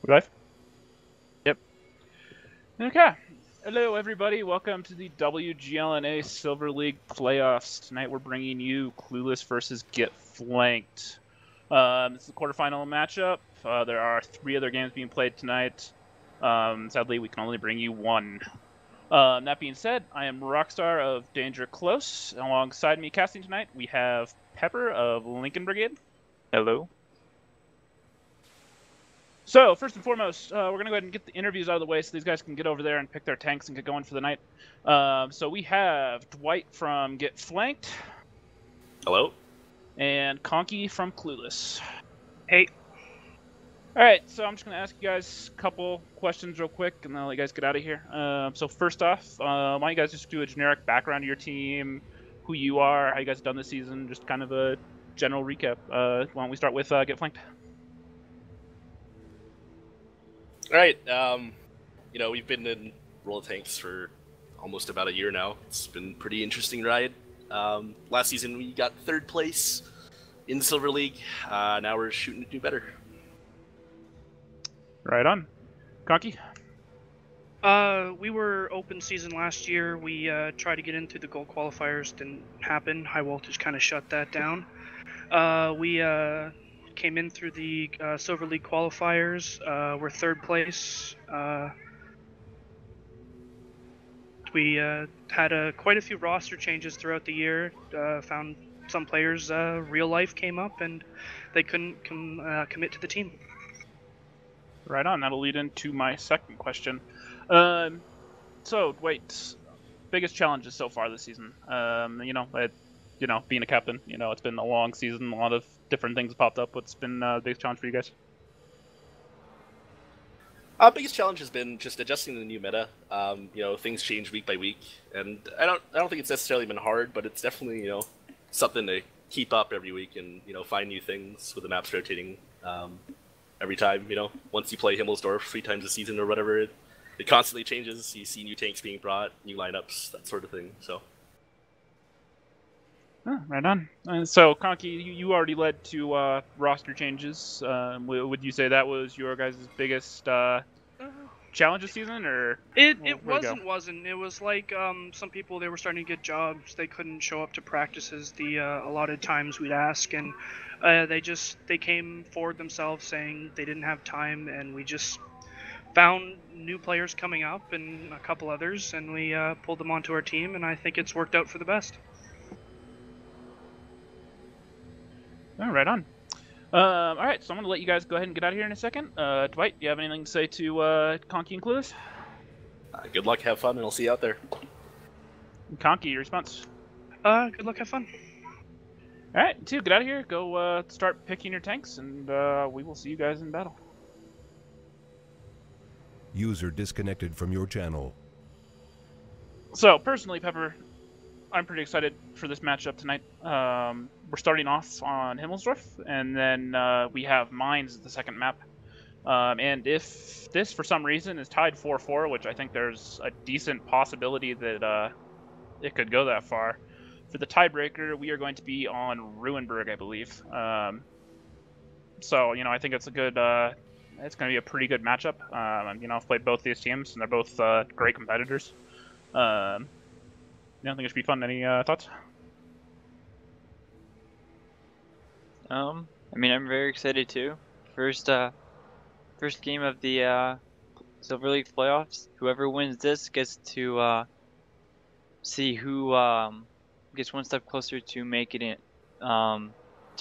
Live? Yep. Okay. Hello, everybody. Welcome to the WGLNA Silver League playoffs. Tonight we're bringing you Clueless versus Get Flanked. This is the quarterfinal matchup. There are 3 other games being played tonight. Sadly, we can only bring you one. That being said, I am Rockstar of Danger Close. Alongside me casting tonight, we have Pepper of Lincoln Brigade. Hello. So, first and foremost, we're going to go ahead and get the interviews out of the way so these guys can get over there and pick their tanks and get going for the night. So we have Dwight from Get Flanked. Hello. And Conky from Clueless. Hey. Alright, so I'm just going to ask you guys a couple questions real quick, and then I'll let you guys get out of here. So first off, why don't you guys just do a generic background of your team, who you are, how you guys have done this season, just kind of a general recap. Why don't we start with Get Flanked? All right. We've been in Roll of Tanks for almost about a year now. It's been a pretty interesting ride. Last season we got 3rd place in Silver League. Now we're shooting to do better. Right on. Conky? We were open season last year. We tried to get into the gold qualifiers. Didn't happen. High voltage kind of shut that down. We came in through the Silver League qualifiers. We're 3rd place. We had quite a few roster changes throughout the year. Found some players real life came up and they couldn't commit to the team. Right on. That'll lead into my second question. So, wait, biggest challenges so far this season? Being a captain, it's been a long season. A lot of different things popped up. What's been the biggest challenge for you guys? Biggest challenge has been just adjusting to the new meta. Things change week by week, and I don't think it's necessarily been hard, but it's definitely something to keep up every week and find new things with the maps rotating every time. Once you play Himmelsdorf 3 times a season or whatever, it constantly changes. You see new tanks being brought, new lineups, that sort of thing. So. Oh, right on. So, Conky, you already led to roster changes. Would you say that was your guys' biggest challenge this season, or it wasn't. It was like some people, they were starting to get jobs. They couldn't show up to practices the allotted times we'd ask, and they came forward themselves saying they didn't have time, and we just found new players coming up and a couple others, and we pulled them onto our team, and I think it's worked out for the best. Oh, right on. All right, so I'm going to let you guys go ahead and get out of here in a second. Dwight, do you have anything to say to Conky and Clueless? Good luck, have fun, and I'll see you out there. Conky, your response? Good luck, have fun. All right, get out of here. Go start picking your tanks, and we will see you guys in battle. User disconnected from your channel. So, personally, Pepper, I'm pretty excited for this matchup tonight. We're starting off on Himmelsdorf, and then we have Mines as the second map. And if this, for some reason, is tied 4-4, which I think there's a decent possibility that it could go that far, for the tiebreaker, we are going to be on Ruinberg, I believe. So, I think it's a good... it's going to be a pretty good matchup. I've played both these teams, and they're both great competitors. I think it should be fun. Any thoughts? I'm very excited too. First game of the Silver League playoffs. Whoever wins this gets to see who gets one step closer to making it to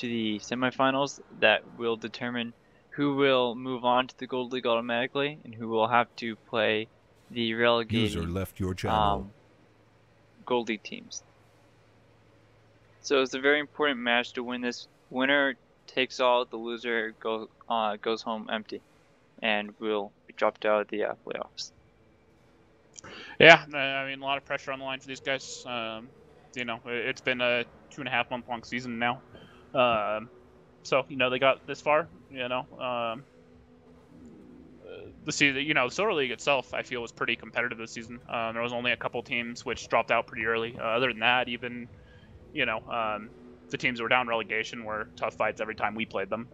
the semifinals. That will determine who will move on to the Gold League automatically and who will have to play the relegated User left your channel. Gold League teams. So it's a very important match to win this. Winner takes all, the loser goes home empty, and will be dropped out of the playoffs. Yeah, a lot of pressure on the line for these guys. It's been a 2.5 month long season now. So they got this far. The season, Silver League itself, I feel, was pretty competitive this season. There was only a couple teams which dropped out pretty early. Other than that, even, the teams that were down relegation were tough fights every time we played them.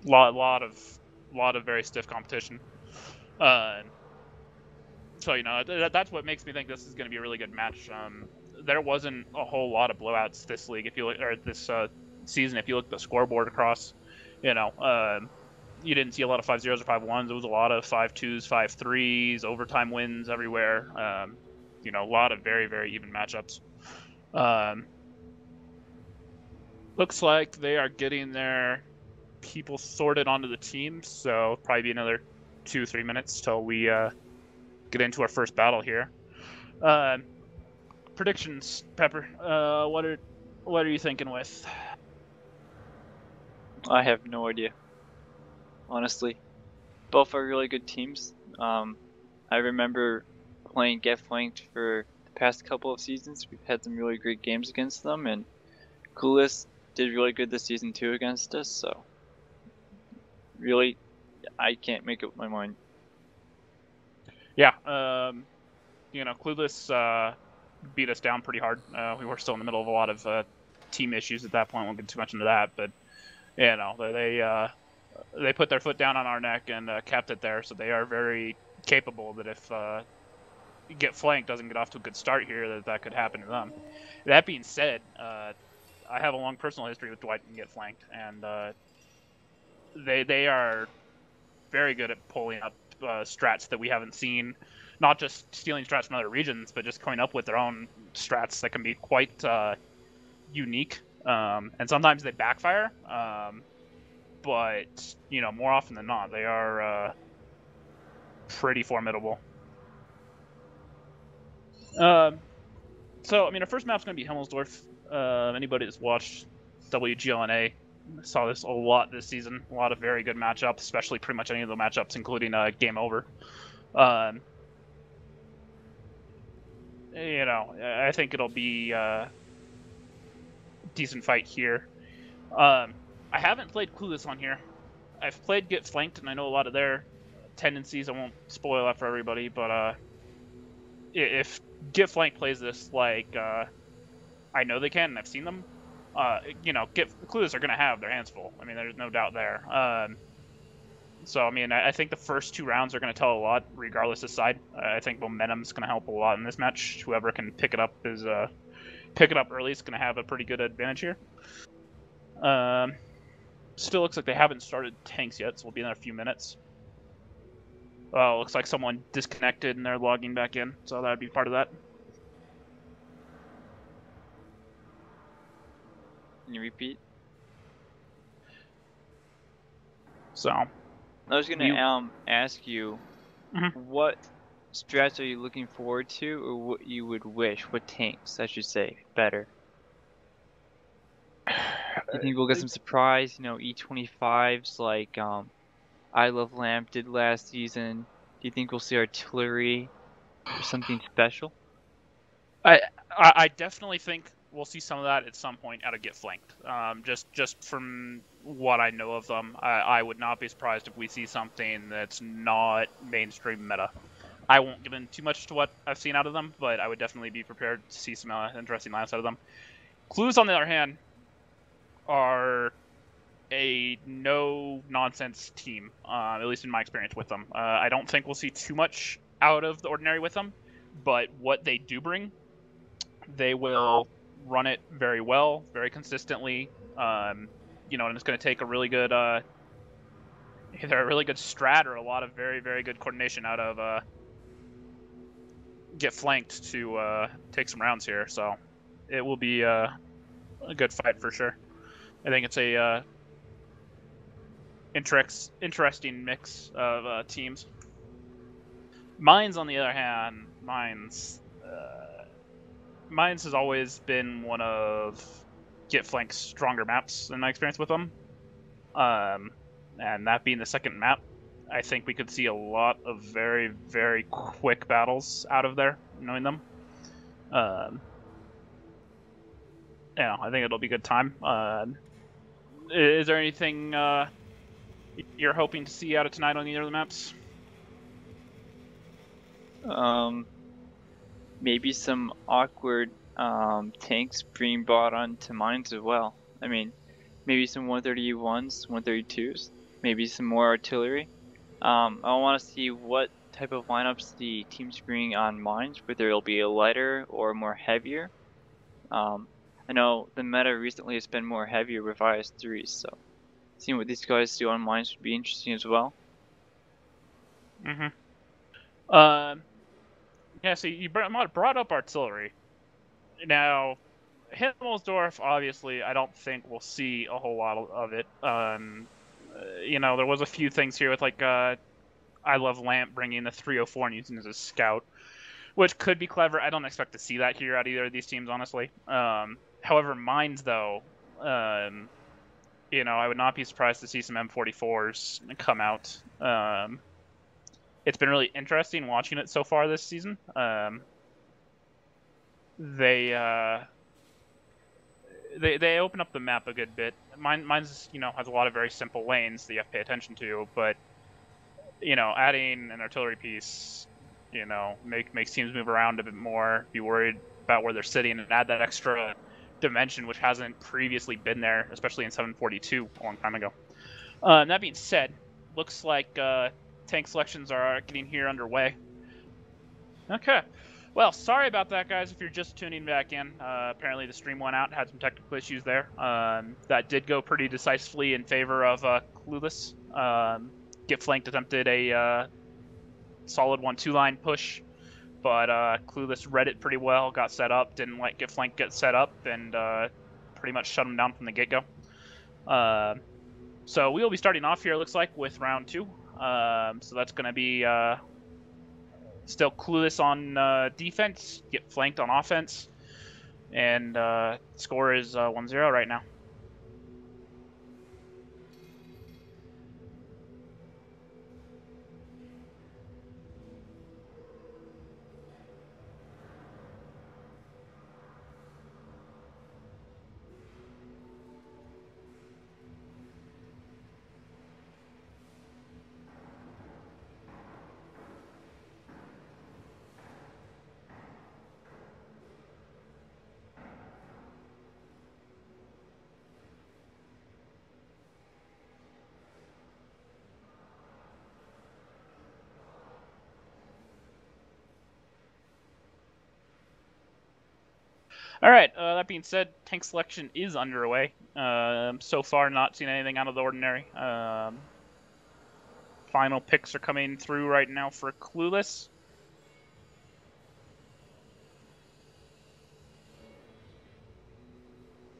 lot of very stiff competition. So that's what makes me think this is going to be a really good match. There wasn't a whole lot of blowouts this league this season. If you look at the scoreboard across, you didn't see a lot of 5-0s or 5-1s. It was a lot of 5-2s, 5-3s, overtime wins everywhere. A lot of very, very even matchups. Looks like they are getting their people sorted onto the teams, so probably be another 2-3 minutes till we get into our first battle here. Predictions, Pepper. What are you thinking with? I have no idea. Honestly, both are really good teams. I remember playing Get Flanked for the past couple of seasons. We've had some really great games against them, and Clueless did really good this season too against us. So, really, I can't make up my mind. Yeah, Clueless beat us down pretty hard. We were still in the middle of a lot of team issues at that point. Won't get too much into that, but they put their foot down on our neck and kept it there. So they are very capable that if Get Flanked doesn't get off to a good start here, that could happen to them. That being said, I have a long personal history with Dwight and Get Flanked, and they are very good at pulling up strats that we haven't seen. Not just stealing strats from other regions, but just coming up with their own strats that can be quite unique. And sometimes they backfire. But, more often than not, they are pretty formidable. Our first map's going to be Himmelsdorf. Anybody that's watched WGLNA saw this a lot this season. A lot of very good matchups, especially pretty much any of the matchups, including Game Over. I think it'll be a decent fight here. I haven't played Clueless on here. I've played Get Flanked, and I know a lot of their tendencies. I won't spoil that for everybody, but if Get Flanked plays this like I know they can, and I've seen them, Clueless are going to have their hands full. I mean, there's no doubt there. I think the first 2 rounds are going to tell a lot, regardless of side. I think momentum's going to help a lot in this match. Whoever can pick it up early is going to have a pretty good advantage here. Still looks like they haven't started tanks yet, so we'll be in a few minutes. Looks like someone disconnected and they're logging back in, so that would be part of that. Can you repeat? So, I was gonna ask you, what strats are you looking forward to, or what you would wish? What tanks, I should say, better? You think we'll get some surprise? E25s like I Love Lamp did last season. Do you think we'll see artillery or something special? I definitely think we'll see some of that at some point out of Get Flanked. Just from what I know of them, I would not be surprised if we see something that's not mainstream meta. I won't get in too much to what I've seen out of them, but I would definitely be prepared to see some interesting lines out of them. Clues, on the other hand, are a no-nonsense team, at least in my experience with them. I don't think we'll see too much out of the ordinary with them, but what they do bring, they will run it very well, very consistently, and it's going to take a really good, either a really good strat or a lot of very, very good coordination out of Get Flanked to take some rounds here. So it will be a good fight for sure. I think it's a interesting mix of teams. Mines, on the other hand, Mines has always been one of Get Flank's stronger maps in my experience with them. And that being the second map, I think we could see a lot of very, very quick battles out of there, knowing them. I think it'll be a good time. Is there anything you're hoping to see out of tonight on either of the maps? Maybe some awkward tanks being brought onto mines as well. I mean, maybe some 130 1s, 132s. maybe some more artillery. I want to see what type of lineups the teams bring on mines, whether it'll be a lighter or more heavier. I know the meta recently has been more heavier with IS-3s, so seeing what these guys do on mines would be interesting as well. Yeah, so you brought up artillery. Now, Himmelsdorf, obviously, I don't think we'll see a whole lot of it. You know, there was a few things here with, like, I Love Lamp bringing the 304 and using it as a scout, which could be clever. I don't expect to see that here at either of these teams, honestly. However, mines, though, you know, I would not be surprised to see some M44s come out. It's been really interesting watching it so far this season. They open up the map a good bit. Mine's, you know, has a lot of very simple lanes that you have to pay attention to, but, you know, adding an artillery piece, you know, makes teams move around a bit more, be worried about where they're sitting, and add that extra dimension which hasn't previously been there, especially in 742 a long time ago. That being said, looks like tank selections are getting here underway. Okay. Well, sorry about that, guys, if you're just tuning back in. Apparently the stream went out, had some technical issues there. That did go pretty decisively in favor of Clueless. Get Flanked attempted a solid 1-2 line push, but Clueless read it pretty well, got set up, didn't let Get Flanked get set up, and pretty much shut him down from the get-go. So we will be starting off here, it looks like, with round 2. So that's going to be still Clueless on defense, Get Flanked on offense, and score is 1-0 right now. All right, that being said, tank selection is underway. So far, not seen anything out of the ordinary. Final picks are coming through right now for Clueless.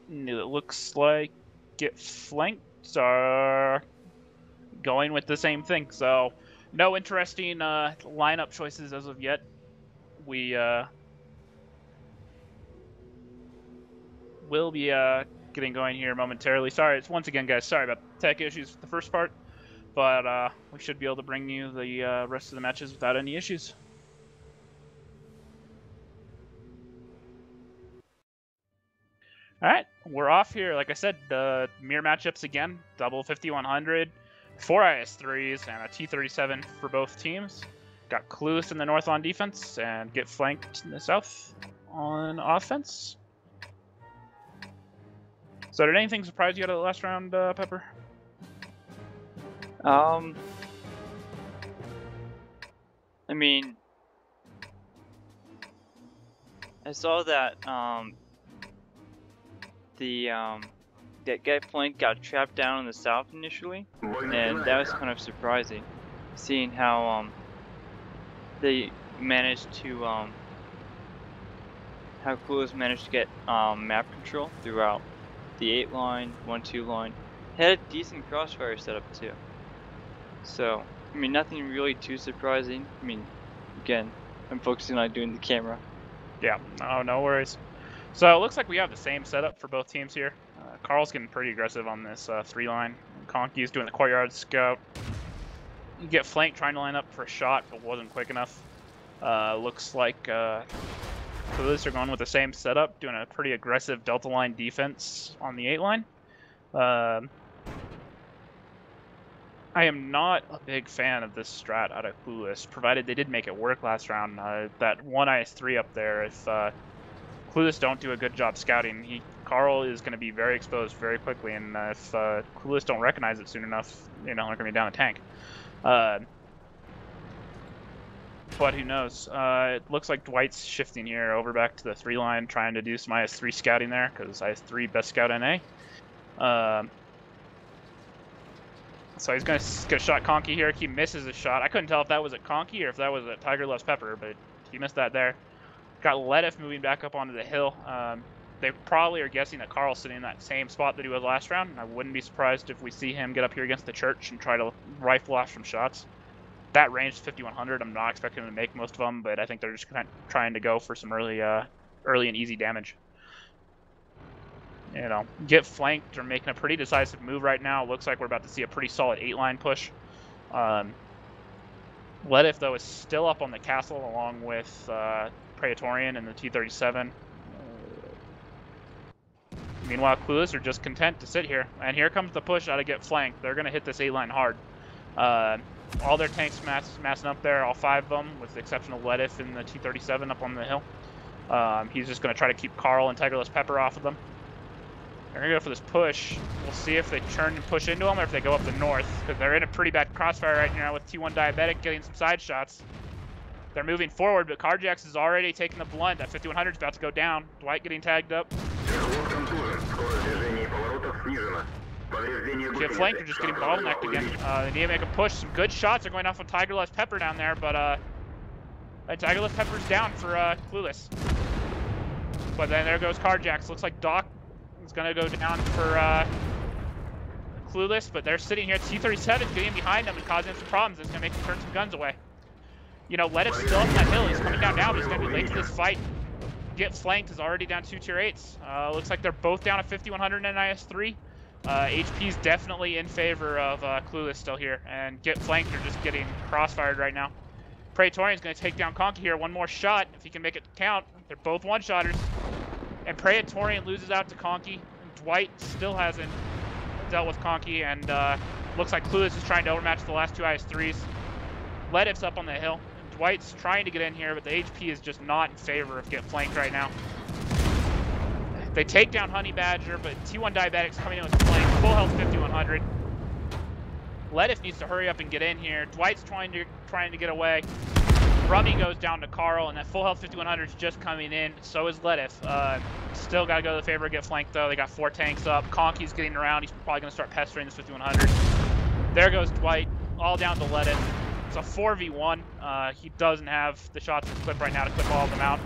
It looks like Get Flanked are going with the same thing. So, no interesting lineup choices as of yet. We will be getting going here momentarily. Sorry, once again, guys, sorry about tech issues with the first part, but we should be able to bring you the rest of the matches without any issues. All right, we're off here. Like I said, mirror matchups again, double 5100, 4 IS-3s, and a T-37 for both teams. Got Clueless in the north on defense, and Get Flanked in the south on offense. So did anything surprise you out of the last round, Pepper? I mean, I saw that that Get Flanked got trapped down in the south initially, and that was kind of surprising, seeing how they managed to how Clueless managed to get map control throughout the 8 line, 1-2 line. Had a decent crossfire setup too. So, I mean, nothing really too surprising. I mean, again, I'm focusing on doing the camera. Yeah, no worries. So it looks like we have the same setup for both teams here. Carl's getting pretty aggressive on this 3 line. Conky's doing the courtyard scout. You Get Flanked trying to line up for a shot, but wasn't quick enough. Looks like Clueless are going with the same setup, doing a pretty aggressive Delta line defense on the 8 line. I am not a big fan of this strat out of Clueless, provided they did make it work last round. That one IS-3 up there, if Clueless don't do a good job scouting, he Carl is going to be very exposed very quickly, and if Clueless don't recognize it soon enough, they're going to be down a tank. But who knows? It looks like Dwight's shifting here over back to the 3 line, trying to do some IS-3 scouting there, because IS-3 best scout NA. So he's gonna shot Conky here. He misses a shot. I couldn't tell if that was at Conky or if that was at Tiger Loves Pepper, but he missed that there. Got Ledif moving back up onto the hill. They probably are guessing that Carl's sitting in that same spot that he was last round. I wouldn't be surprised if we see him get up here against the church and try to rifle off some shots. That range is 5100. I'm not expecting him to make most of them, but I think they're just kind of trying to go for some early and easy damage. You know, get flanked or making a pretty decisive move right now. Looks like we're about to see a pretty solid 8-line push. Ledif, though, is still up on the castle along with Praetorian and the T-37. Meanwhile, Clueless are just content to sit here. And here comes the push out of get flanked. They're going to hit this 8-line hard. All their tanks massing up there, all 5 of them, with the exception of Ledif and the T-37 up on the hill. He's just going to try to keep Carl and Tigerless Pepper off of them. They're going to go for this push. We'll see if they turn and push into them or if they go up the north, because they're in a pretty bad crossfire right now with T1 Diabetic getting some side shots. They're moving forward, but Carjax is already taking the blunt. That 5100 is about to go down. Dwight getting tagged up. Get flanked, they're just getting bottlenecked again. They need to make a push. Some good shots are going off on Tigerless Pepper down there, but Tigerless Pepper's down for Clueless. But then there goes Carjax. Looks like Doc is going to go down for Clueless, but they're sitting here. T-37 getting behind them and causing some problems. It's going to make them turn some guns away. You know, Ledif's still up that hill. He's coming down now, but he's going to be late to this fight. Get flanked is already down 2 tier 8s. Looks like they're both down at 5100 and IS-3. HP's definitely in favor of Clueless still here, and get flanked are just getting crossfired right now. Praetorian's going to take down Conky here. One more shot, if he can make it count. They're both one-shotters. And Praetorian loses out to Conky. And Dwight still hasn't dealt with Conky, and looks like Clueless is trying to overmatch the last 2 IS-3s. Ledif's up on the hill. Dwight's trying to get in here, but the HP is just not in favor of get flanked right now. They take down Honey Badger, but T1 Diabetic's coming in with flank. Full health 5100. Ledif needs to hurry up and get in here. Dwight's trying to get away. Rummy goes down to Carl, and that full health 5100 is just coming in. So is Ledif. Still got to go to the favor of get flanked, though. They got 4 tanks up. Conky's getting around. He's probably going to start pestering this 5100. There goes Dwight, all down to Ledif. It's a 4v1. He doesn't have the shots in his clip right now to clip all of them out.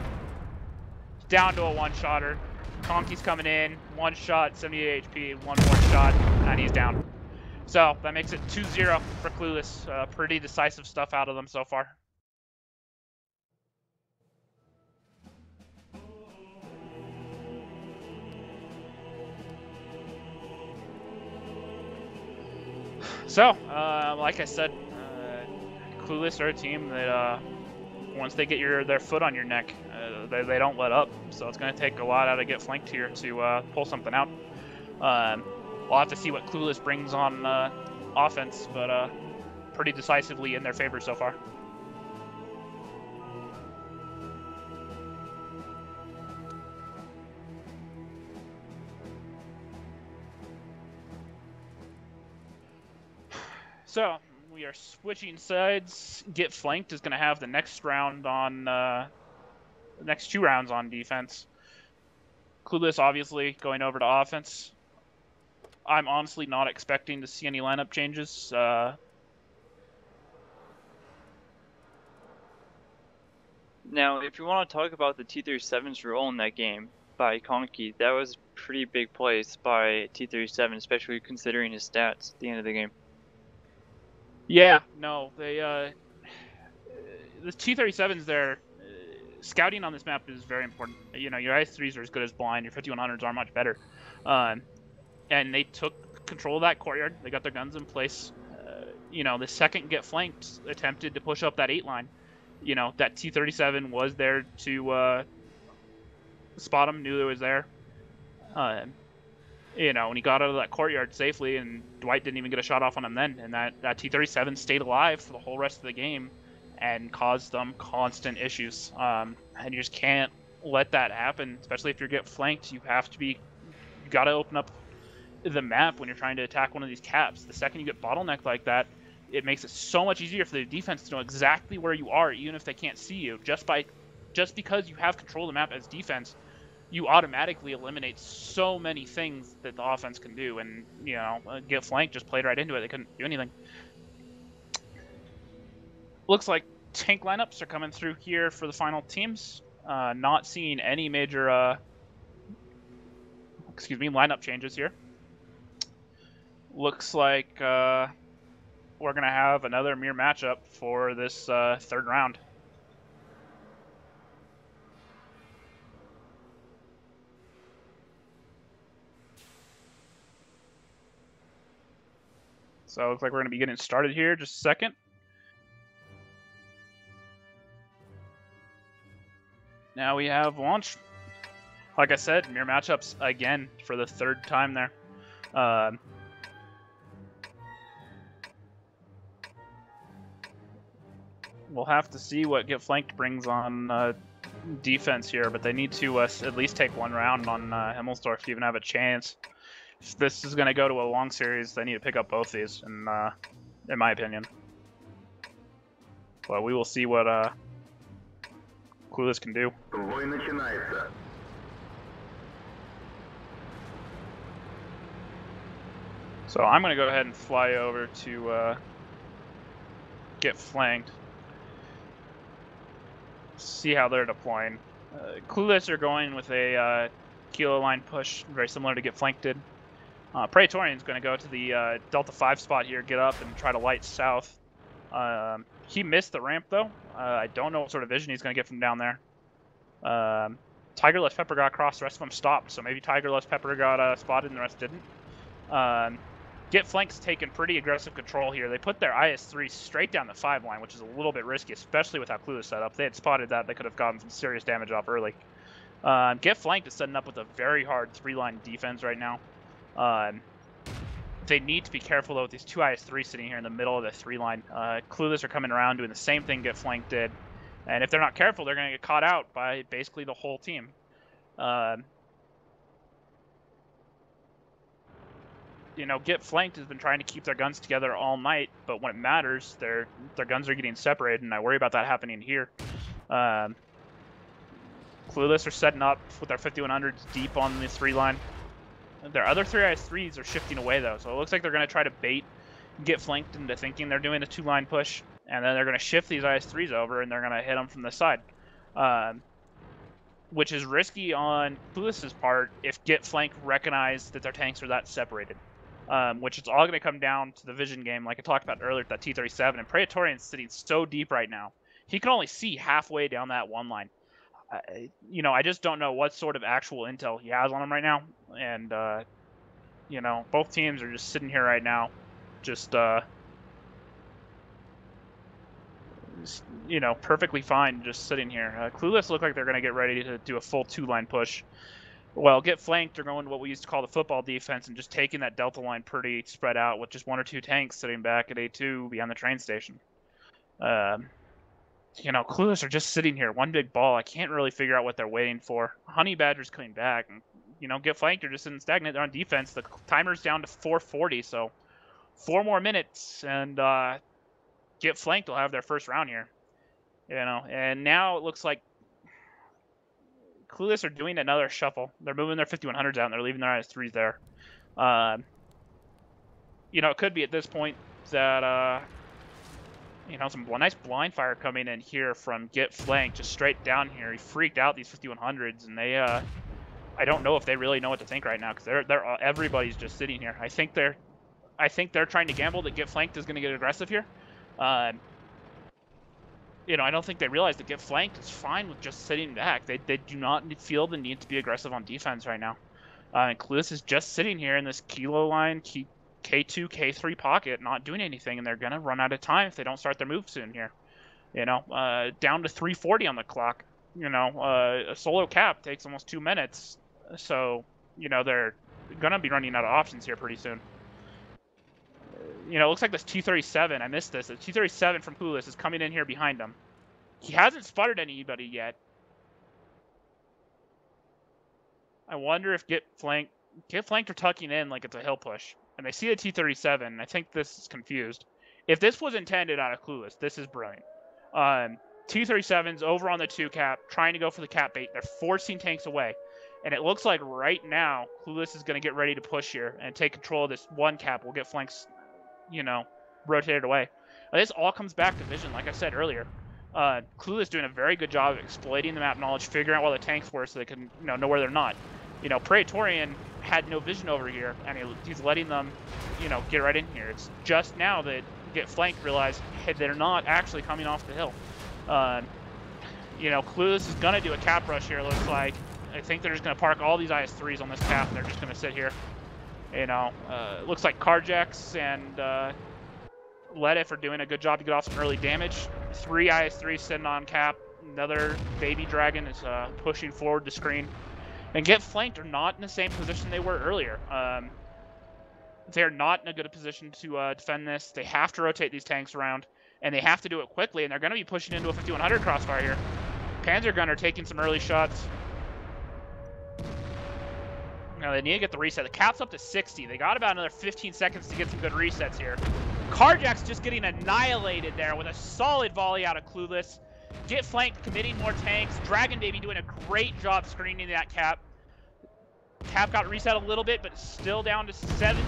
He's down to a one-shotter. Conky's coming in, 1 shot, 78 HP, 1 more shot, and he's down. So that makes it 2-0 for Clueless. Pretty decisive stuff out of them so far. So, like I said, Clueless are a team that once they get their foot on your neck, they don't let up. So it's going to take a lot out of get flanked here to pull something out. We'll have to see what Clueless brings on offense, but pretty decisively in their favor so far. So we are switching sides. Get flanked is going to have the next round on the next 2 rounds on defense. Clueless obviously going over to offense. I'm honestly not expecting to see any lineup changes. Now, if you want to talk about the T-37's role in that game by Conky, that was pretty big plays by T-37, especially considering his stats at the end of the game. Yeah, no, they the T-37s there. Scouting on this map is very important. You know, your IS-3s are as good as blind. Your 5100s are much better. And they took control of that courtyard. They got their guns in place. You know, the second get flanked attempted to push up that 8 line. You know, that T-37 was there to spot him, knew it was there. You know, when he got out of that courtyard safely, and Dwight didn't even get a shot off on him then, and that T-37 stayed alive for the whole rest of the game and caused them constant issues. And you just can't let that happen, especially if you get flanked. You have to be got to open up the map when you're trying to attack one of these caps. The second you get bottlenecked like that, it makes it so much easier for the defense to know exactly where you are, even if they can't see you. Just because you have control of the map as defense, you automatically eliminate so many things that the offense can do. And, you know, Get Flanked just played right into it. They couldn't do anything. Looks like tank lineups are coming through here for the final teams. Not seeing any major, lineup changes here. Looks like we're going to have another mirror matchup for this third round. So it looks like we're going to be getting started here just a second. Now we have launch. Like I said, mirror matchups again for the third time there. We'll have to see what Get Flanked brings on defense here, but they need to at least take one round on Himmelsdorf to even have a chance. If this is going to go to a long series, they need to pick up both these, in my opinion. But we will see what Clueless can do. So I'm going to go ahead and fly over to Get Flanked. See how they're deploying. Clueless are going with a kilo line push, very similar to Get Flanked did. Praetorian's going to go to the Delta 5 spot here, get up and try to light south. He missed the ramp though. I don't know what sort of vision he's going to get from down there. Tigerless Pepper got across, the rest of them stopped, so maybe Tigerless Pepper got spotted and the rest didn't. Get Flank's taken pretty aggressive control here. They put their IS-3 straight down the 5 line, which is a little bit risky, especially with how Clueless set up. If they had spotted that, they could have gotten some serious damage off early. Get Flanked is setting up with a very hard 3-line defense right now. They need to be careful though with these two IS-3s sitting here in the middle of the 3-line. Clueless are coming around doing the same thing Get Flanked did. And if they're not careful, they're going to get caught out by basically the whole team. You know, Get Flanked has been trying to keep their guns together all night, but when it matters, their guns are getting separated, and I worry about that happening here. Clueless are setting up with their 5100s deep on the 3-line. Their other 3 IS-3s are shifting away, though, so it looks like they're going to try to bait Get Flanked into thinking they're doing a 2-line push, and then they're going to shift these IS-3s over, and they're going to hit them from the side. Which is risky on Clueless's part if Get Flanked recognize that their tanks are that separated. Which it's all going to come down to the vision game, like I talked about earlier, that T-37. And Praetorian's sitting so deep right now, he can only see halfway down that 1 line. You know, I just don't know what sort of actual intel he has on him right now. And, you know, both teams are just sitting here right now, just you know, perfectly fine just sitting here. Clueless look like they're going to get ready to do a full 2-line push. Well, Get Flanked are going to what we used to call the football defense and just taking that Delta line pretty spread out with just 1 or 2 tanks sitting back at A2 beyond the train station. You know, Clueless are just sitting here, one big ball. I can't really figure out what they're waiting for. Honey Badger's coming back. And, you know, Get Flanked are just sitting stagnant. They're on defense. The timer's down to 4:40, so 4 more minutes, and Get Flanked will have their first round here. You know, and now it looks like Clueless are doing another shuffle. They're moving their 5100s out, and they're leaving their IS-3s there. You know, it could be at this point that, you know, some nice blind fire coming in here from Get Flanked, just straight down here. He freaked out these 5100s, and they, I don't know if they really know what to think right now, because everybody's just sitting here. I think they're trying to gamble that Get Flanked is going to get aggressive here. You know, I don't think they realize that Get Flanked is fine with just sitting back. They do not feel the need to be aggressive on defense right now. And Clueless is just sitting here in this kilo line, K2, K3 pocket, not doing anything, and they're going to run out of time if they don't start their move soon here. You know, down to 3:40 on the clock. You know, a solo cap takes almost 2 minutes. So, you know, they're going to be running out of options here pretty soon. You know, it looks like this T-37, I missed this. The T-37 from Clueless is coming in here behind him. He hasn't spotted anybody yet. I wonder if Get Flanked Get Flanked are tucking in like it's a hill push, and they see the T-37. And I think this is confused. If this was intended out of Clueless, this is brilliant. T-37's over on the 2 cap, trying to go for the cap bait. They're forcing tanks away. And it looks like right now, Clueless is going to get ready to push here and take control of this 1 cap. We'll get flanks, rotated away. This all comes back to vision, like I said earlier. Clueless doing a very good job of exploiting the map knowledge, figuring out where the tanks were so they can know where they're not. Praetorian had no vision over here, and he's letting them, get right in here. It's just now that Get Flanked realize, hey, they're not actually coming off the hill. Clueless is going to do a cap rush here, it looks like. I think they're just going to park all these IS-3s on this cap, and they're just going to sit here. Looks like Carjax and Ledif are doing a good job to get off some early damage. 3 IS-3s sitting on cap. Another Baby Dragon is pushing forward the screen. And Get Flanked are not in the same position they were earlier. They're not in a good position to defend this. They have to rotate these tanks around, and they have to do it quickly, and they're going to be pushing into a 5100 crossfire here. Panzer Gunner taking some early shots. Now they need to get the reset. The cap's up to 60. They got about another 15 seconds to get some good resets here. Carjack's just getting annihilated there with a solid volley out of Clueless. Get Flanked committing more tanks. Dragon Baby doing a great job screening that cap. Cap got reset a little bit, but still down to 70.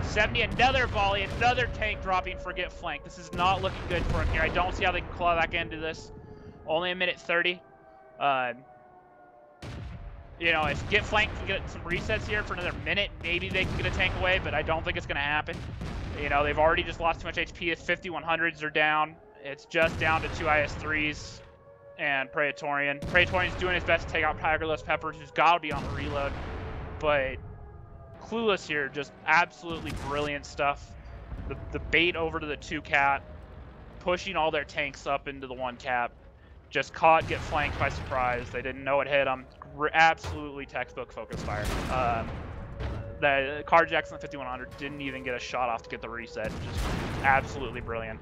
70, another volley, another tank dropping for Get Flanked. This is not looking good for him here. I don't see how they can claw back into this. Only a minute 30. If Get Flanked can get some resets here for another minute, maybe they can get a tank away, but I don't think it's going to happen. They've already just lost too much HP. The 5100s are down. It's just down to 2 IS-3s and Praetorian. Praetorian's doing his best to take out Tigerless Peppers, who's got to be on the reload. But Clueless here, just absolutely brilliant stuff. The bait over to the 2 cat, pushing all their tanks up into the 1 cap. Just caught Get Flanked by surprise. They didn't know it hit them. Absolutely textbook focus fire. The Carjacks on the 5100 didn't even get a shot off to get the reset. Just absolutely brilliant.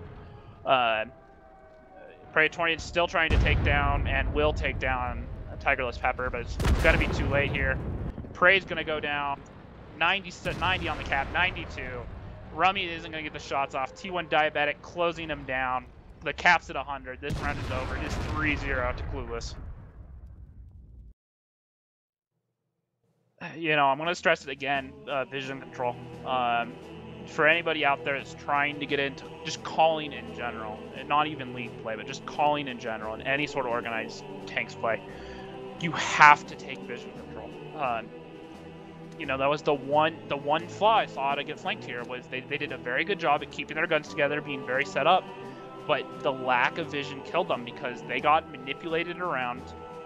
Praetorian's still trying to take down and will take down Tigerless Pepper, but it's going to be too late here. Prey's going to go down. 90 on the cap, 92. Rummy isn't going to get the shots off. T1 Diabetic closing him down. The cap's at 100. This round is over. It is 3-0 to Clueless. I'm going to stress it again, vision control. For anybody out there that's trying to get into just calling in general, and not even league play, but just calling in general, and any sort of organized tanks play, you have to take vision control. That was the one flaw I saw to Get Flanked here, was they did a very good job at keeping their guns together, being very set up, but the lack of vision killed them because they got manipulated around,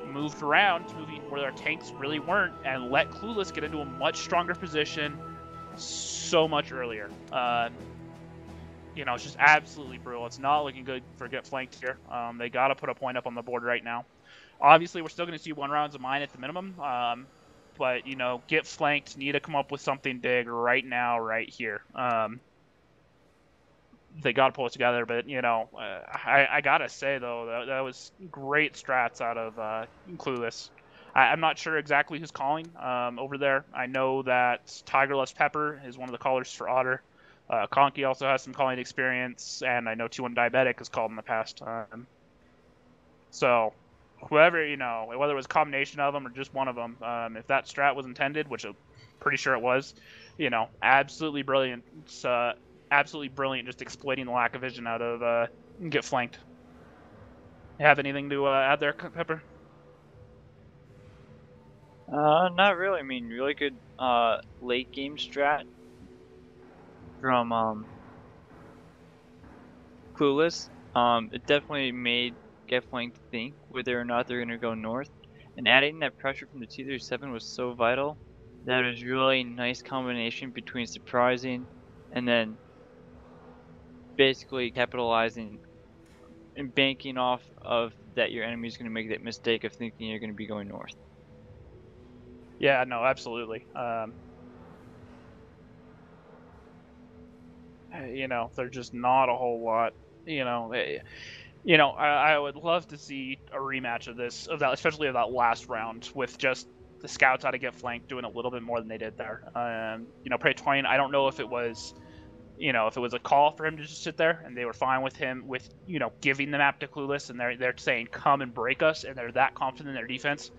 moved around, moving where their tanks really weren't, and let Clueless get into a much stronger position so much earlier. It's just absolutely brutal. It's not looking good for Get Flanked here. They got to put a point up on the board right now. Obviously, we're still going to see 1 rounds of mine at the minimum, but, Get Flanked need to come up with something big right now, right here. They got to pull it together, but, I got to say, though, that was great strats out of Clueless. I'm not sure exactly who's calling over there. I know that Tigerless Pepper is one of the callers for Otter. Conky also has some calling experience, and I know T1 Diabetic has called in the past. So, whoever, whether it was a combination of them or just one of them, if that strat was intended, which I'm pretty sure it was, absolutely brilliant. It's absolutely brilliant just exploiting the lack of vision out of Get Flanked. You have anything to add there, Pepper? Not really. I mean, really good late game strat from Clueless. It definitely made Get Flanked think whether or not they're going to go north, and adding that pressure from the T-37 was so vital. That was really a nice combination between surprising and then basically capitalizing and banking off of that your enemy is going to make that mistake of thinking you're going to be going north. Yeah, no, absolutely. There's just not a whole lot. I would love to see a rematch of that, especially of that last round, with just the scouts ought to get flanked doing a little bit more than they did there. You know, Praetorian, I don't know if it was, you know, if it was a call for him to just sit there and they were fine with him with, you know, giving the map to Clueless and they're saying come and break us and they're that confident in their defense,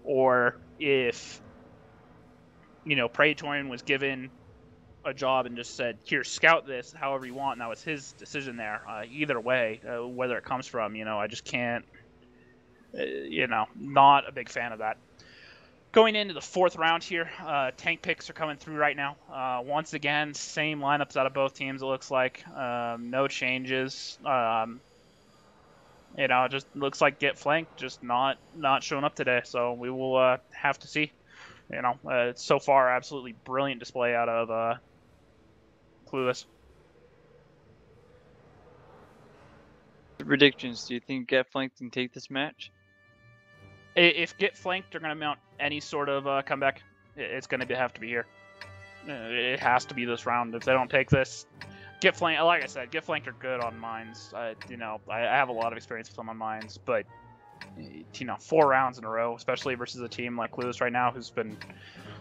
or if, you know, Praetorian was given a job and just said, here, scout this however you want, and that was his decision there. Either way, whether it comes from, you know, I just can't, you know, not a big fan of that. Going into the fourth round here, tank picks are coming through right now. Once again, same lineups out of both teams, it looks like. No changes. You know, it just looks like Get Flanked just not showing up today, so we will have to see. You know, so far, absolutely brilliant display out of Clueless. Predictions, do you think Get Flanked can take this match? If Get Flanked are going to mount any sort of comeback, it's going to have to be here. It has to be this round. If they don't take this, Get Flanked, like I said, Get Flanked are good on mines. You know, I have a lot of experience with them on mines, but, you know, 4 rounds in a row, especially versus a team like Clueless right now, who's been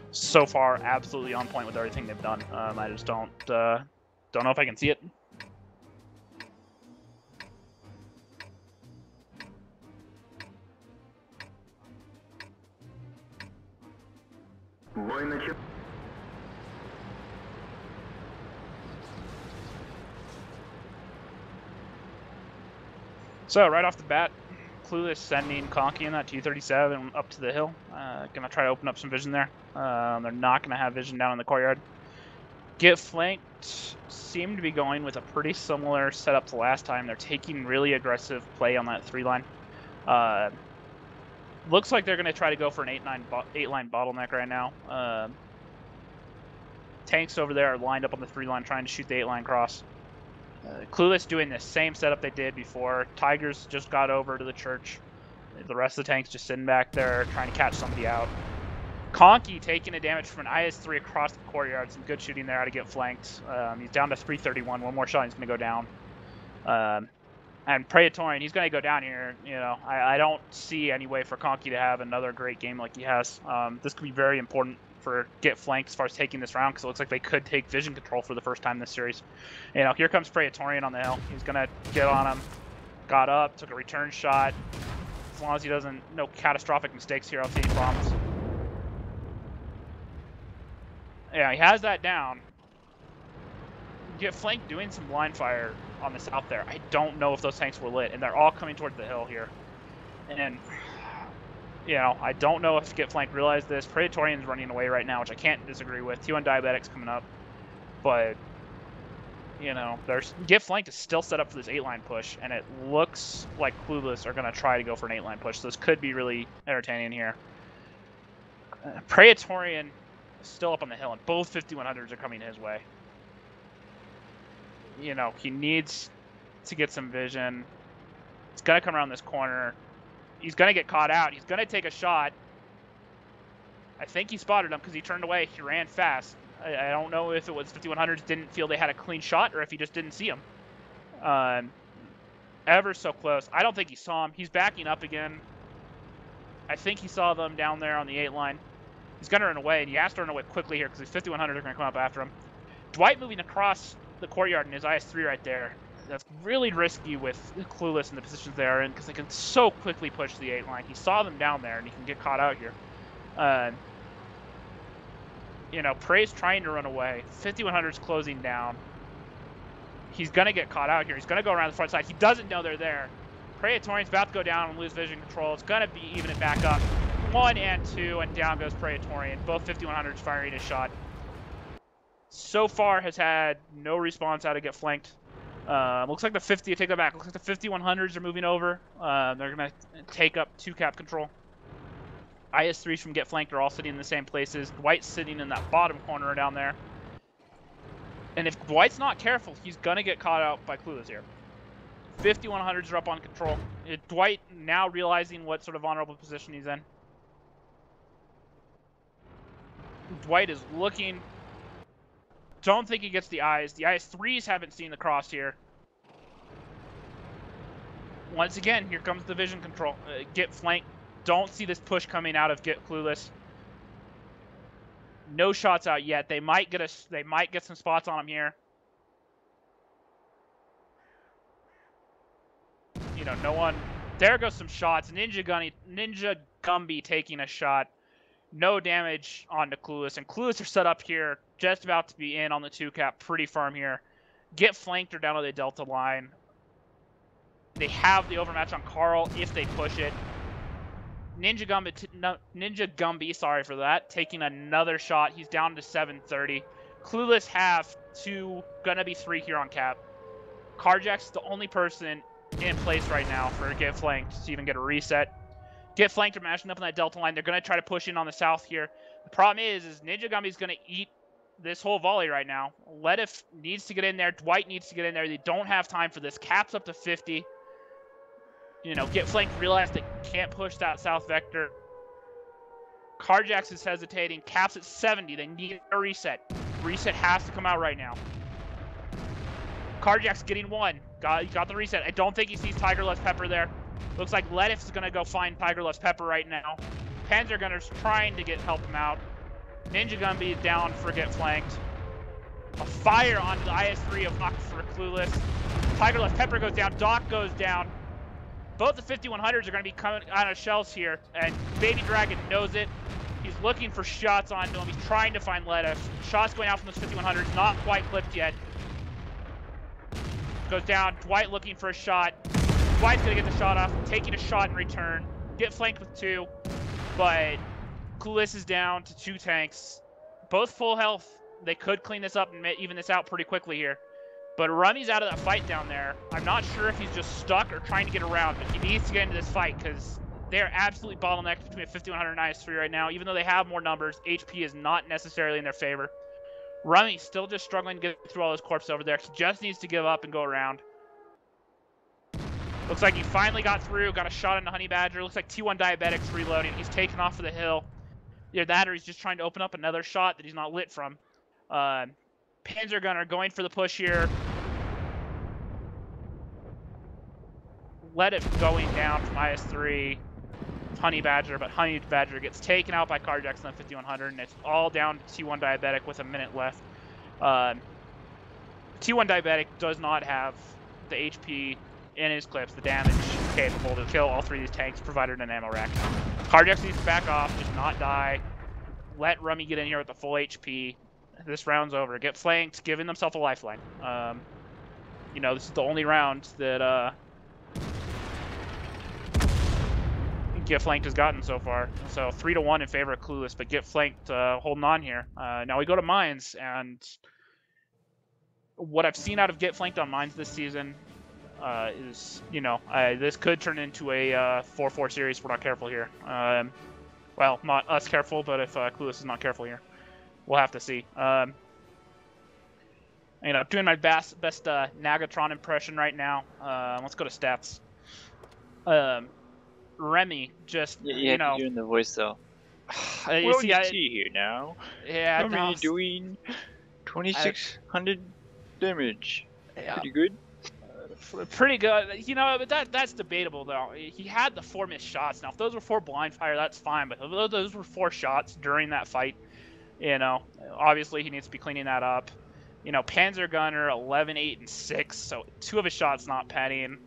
so far absolutely on point with everything they've done. I just don't know if I can see it. So right off the bat, Clueless sending Conky in that 237 up to the hill. Gonna try to open up some vision there. They're not gonna have vision down in the courtyard. Get Flanked seem to be going with a pretty similar setup to last time. They're taking really aggressive play on that 3-line. Looks like they're gonna try to go for an 8-line bottleneck right now. Tanks over there are lined up on the 3-line trying to shoot the 8-line cross. Clueless doing the same setup they did before. Tigers just got over to the church. The rest of the tanks just sitting back there trying to catch somebody out. Conky taking a damage from an IS-3 across the courtyard. Some good shooting there out to Get Flanked. He's down to 331. One more shot, he's going to go down. And Praetorian, he's going to go down here. You know, I don't see any way for Conky to have another great game like he has. This could be very important for Get Flanked as far as taking this round, because it looks like they could take vision control for the first time this series. You know, here comes Praetorian on the hill. He's going to get on him. Got up, took a return shot. As long as he doesn't, no catastrophic mistakes here, I'll see any bombs. Yeah, he has that down. Get Flanked doing some blind fire on the south there. I don't know if those tanks were lit, and they're all coming towards the hill here. And, you know, I don't know if Get Flanked realized this. Praetorian's running away right now, which I can't disagree with. T1 Diabetics coming up. But, you know, Get Flanked is still set up for this 8-line push, and it looks like Clueless are going to try to go for an 8-line push. So this could be really entertaining here. Praetorian is still up on the hill, and both 5100s are coming his way. You know, he needs to get some vision. He's going to come around this corner. He's going to get caught out. He's going to take a shot. I think he spotted him because he turned away. He ran fast. I don't know if it was 5100s didn't feel they had a clean shot or if he just didn't see him. Ever so close. I don't think he saw him. He's backing up again. I think he saw them down there on the 8-line. He's going to run away, and he has to run away quickly here because these 5100s are going to come up after him. Dwight moving across the courtyard in his IS-3 right there. That's really risky with Clueless in the positions they are in because they can so quickly push the 8-line. He saw them down there, and he can get caught out here. You know, Prey's trying to run away. 5100's closing down. He's going to get caught out here. He's going to go around the front side. He doesn't know they're there. Praetorian's about to go down and lose vision control. It's going to be even it back up. 1 and 2, and down goes Praetorian. Both 5100s firing a shot. So far has had no response how to Get Flanked. Looks like the 50, take that back. Looks like the 5100s are moving over. They're going to take up 2 cap control. IS-3s from Get Flanked are all sitting in the same places. Dwight's sitting in that bottom corner down there. And if Dwight's not careful, he's going to get caught out by Clueless here. 5100s are up on control. Dwight now realizing what sort of vulnerable position he's in. Dwight is looking. Don't think he gets the eyes. The IS-3s haven't seen the cross here. Once again, here comes the vision control. Get Flanked. Don't see this push coming out of Get Clueless. No shots out yet. They might get some spots on him here. You know, no one. There goes some shots. Ninja Gumby taking a shot. No damage onto Clueless, and Clueless are set up here, just about to be in on the 2-cap, pretty firm here. Get flanked or down to the Delta line. They have the overmatch on Carl if they push it. Ninja Gumby, sorry for that, taking another shot. He's down to 730. Clueless have 2, gonna be 3 here on cap. Carjack's the only person in place right now for Get Flanked to even get a reset. Get Flanked are mashing up on that Delta line. They're gonna try to push in on the south here. The problem is Ninja Gumby's gonna eat this whole volley right now. Ledif needs to get in there. Dwight needs to get in there. They don't have time for this. Cap's up to 50. You know, Get Flanked realize they can't push that south vector. Carjax is hesitating. Cap's at 70. They need a reset. Reset has to come out right now. Carjack's getting 1. Got the reset. I don't think he sees Tigerless Pepper there. Looks like Ledif's going to go find Tigerless Pepper right now. Panzer Gunner's trying to help him out. Ninja Gumby down for Get Flanked. A fire onto the IS-3 of Doc for Clueless. Tigerless Pepper goes down. Doc goes down. Both the 5100s are going to be coming out of shells here, and Baby Dragon knows it. He's looking for shots onto him. He's trying to find Ledif. Shots going out from those 5100s, not quite clipped yet. Goes down. Dwight looking for a shot. Dwight's going to get the shot off, taking a shot in return. Get flanked with 2, but Clueless is down to 2 tanks. Both full health. They could clean this up and even this out pretty quickly here. But Rummy's out of that fight down there. I'm not sure if he's just stuck or trying to get around, but he needs to get into this fight because they're absolutely bottlenecked between a 5100 and IS-3 right now. Even though they have more numbers, HP is not necessarily in their favor. Rummy's still just struggling to get through all those corpses over there. He just needs to give up and go around. Looks like he finally got through, got a shot into Honey Badger. Looks like T1 Diabetic's reloading. He's taken off of the hill. Either that or he's just trying to open up another shot that he's not lit from. Panzer Gunner going for the push here. Let it going down from IS-3. Honey Badger, but Honey Badger gets taken out by Carjax on 5100, and it's all down to T1 Diabetic with a minute left. T1 Diabetic does not have the HP in his clips, the damage capable to kill all 3 of these tanks, provided an ammo rack. Carjax needs to back off, just not die. Let Rummy get in here with the full HP. This round's over. Get flanked, giving themselves a lifeline. You know, this is the only round that Get Flanked has gotten so far. So 3-1 in favor of Clueless, but Get Flanked holding on here. Now we go to Mines, and what I've seen out of Get Flanked on Mines this season is, you know, this could turn into a 4-4 series if we're not careful here. Well, not us careful, but if Clueless is not careful here. We'll have to see. You know, doing my best Nagatron impression right now. Let's go to stats. Remy just, you know, doing the voice though. You see here now. Yeah, Remy doing 2600 damage. Yeah. Pretty good. Pretty good. You know, but that's debatable though. He had the 4 missed shots. Now, if those were 4 blind fire, that's fine. But if those were 4 shots during that fight, you know, obviously he needs to be cleaning that up. You know, Panzer Gunner 11, 8, and 6. So 2 of his shots not penning.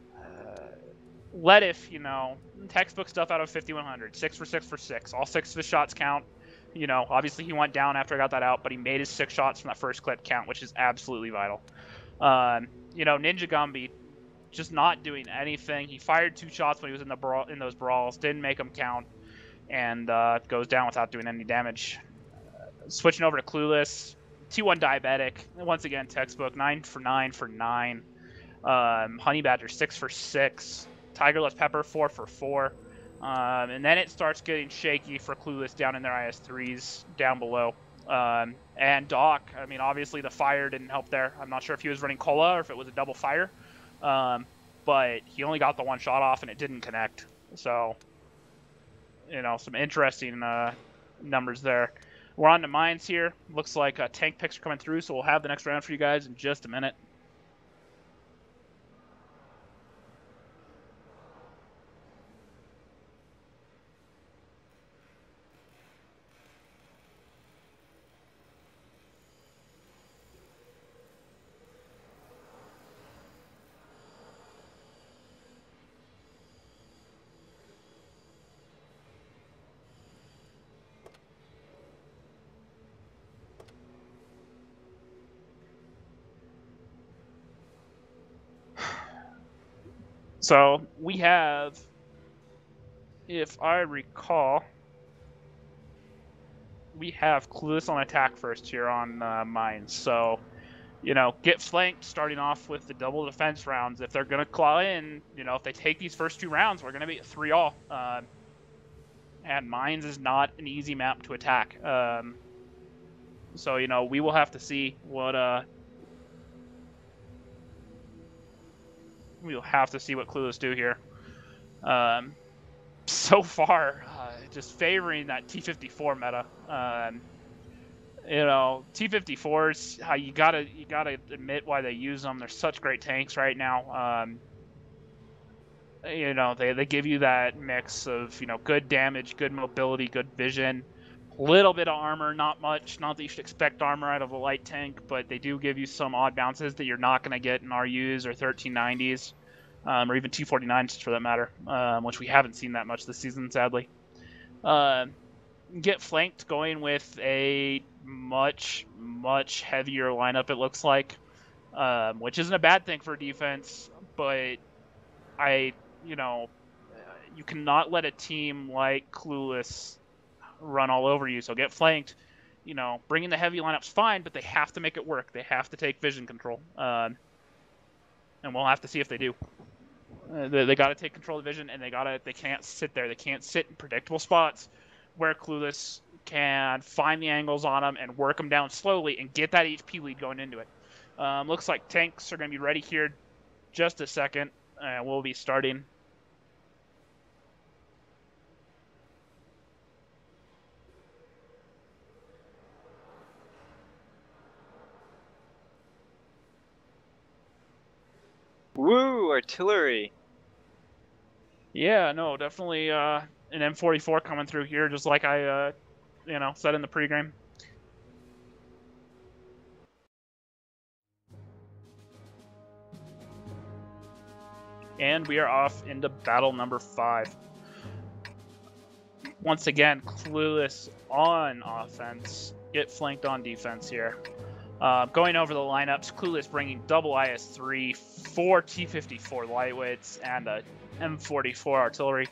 Ledif, you know, textbook stuff out of 5100. 6 for 6 for 6. All 6 of his shots count. You know, obviously he went down after I got that out, but he made his 6 shots from that first clip count, which is absolutely vital. You know, Ninja Gumby just not doing anything. He fired 2 shots when he was in those brawls, didn't make them count, and goes down without doing any damage. Switching over to Clueless, T1 Diabetic, once again textbook, 9 for 9 for 9. Honey Badger 6 for 6. Tigerless Pepper 4 for 4. And then it starts getting shaky for Clueless down in their IS-3s down below. And Doc, I mean, obviously the fire didn't help there. I'm not sure if he was running Cola or if it was a double fire. But he only got the 1 shot off and it didn't connect. So, you know, some interesting numbers there. We're on to Mines here. Looks like tank picks are coming through, so we'll have the next round for you guys in just a minute. So we have, if I recall, we have Clueless on attack first here on mine. So, you know, get flanked starting off with the double defense rounds. If they're going to claw in, you know, if they take these first 2 rounds, we're going to be at 3-all. And mines is not an easy map to attack. So, you know, we will have to see what we'll have to see what Clueless do here. So far, just favoring that T-54 meta. You know, T-54s, you gotta admit why they use them. They're such great tanks right now. You know, they give you that mix of, you know, good damage, good mobility, good vision, a little bit of armor, not much. Not that you should expect armor out of a light tank, but they do give you some odd bounces that you're not going to get in RUs or 1390s, or even T49s for that matter, which we haven't seen that much this season, sadly. Get flanked going with a much heavier lineup, it looks like, which isn't a bad thing for defense, but you know, you cannot let a team like Clueless run all over you. So get flanked. You know, bringing the heavy lineup's fine, but they have to make it work. They have to take vision control, and we'll have to see if they do. They got to take control of vision, and they can't sit there. They can't sit in predictable spots where Clueless can find the angles on them and work them down slowly and get that HP lead going into it. Looks like tanks are going to be ready here just a second. We'll be starting. Woo, artillery. Yeah, no, definitely an M44 coming through here, just like I, you know, said in the pregame. And we are off into battle number 5. Once again, Clueless on offense, get flanked on defense here. Going over the lineups, Clueless bringing double IS-3, 4 T-54 lightweights, and a M44 artillery.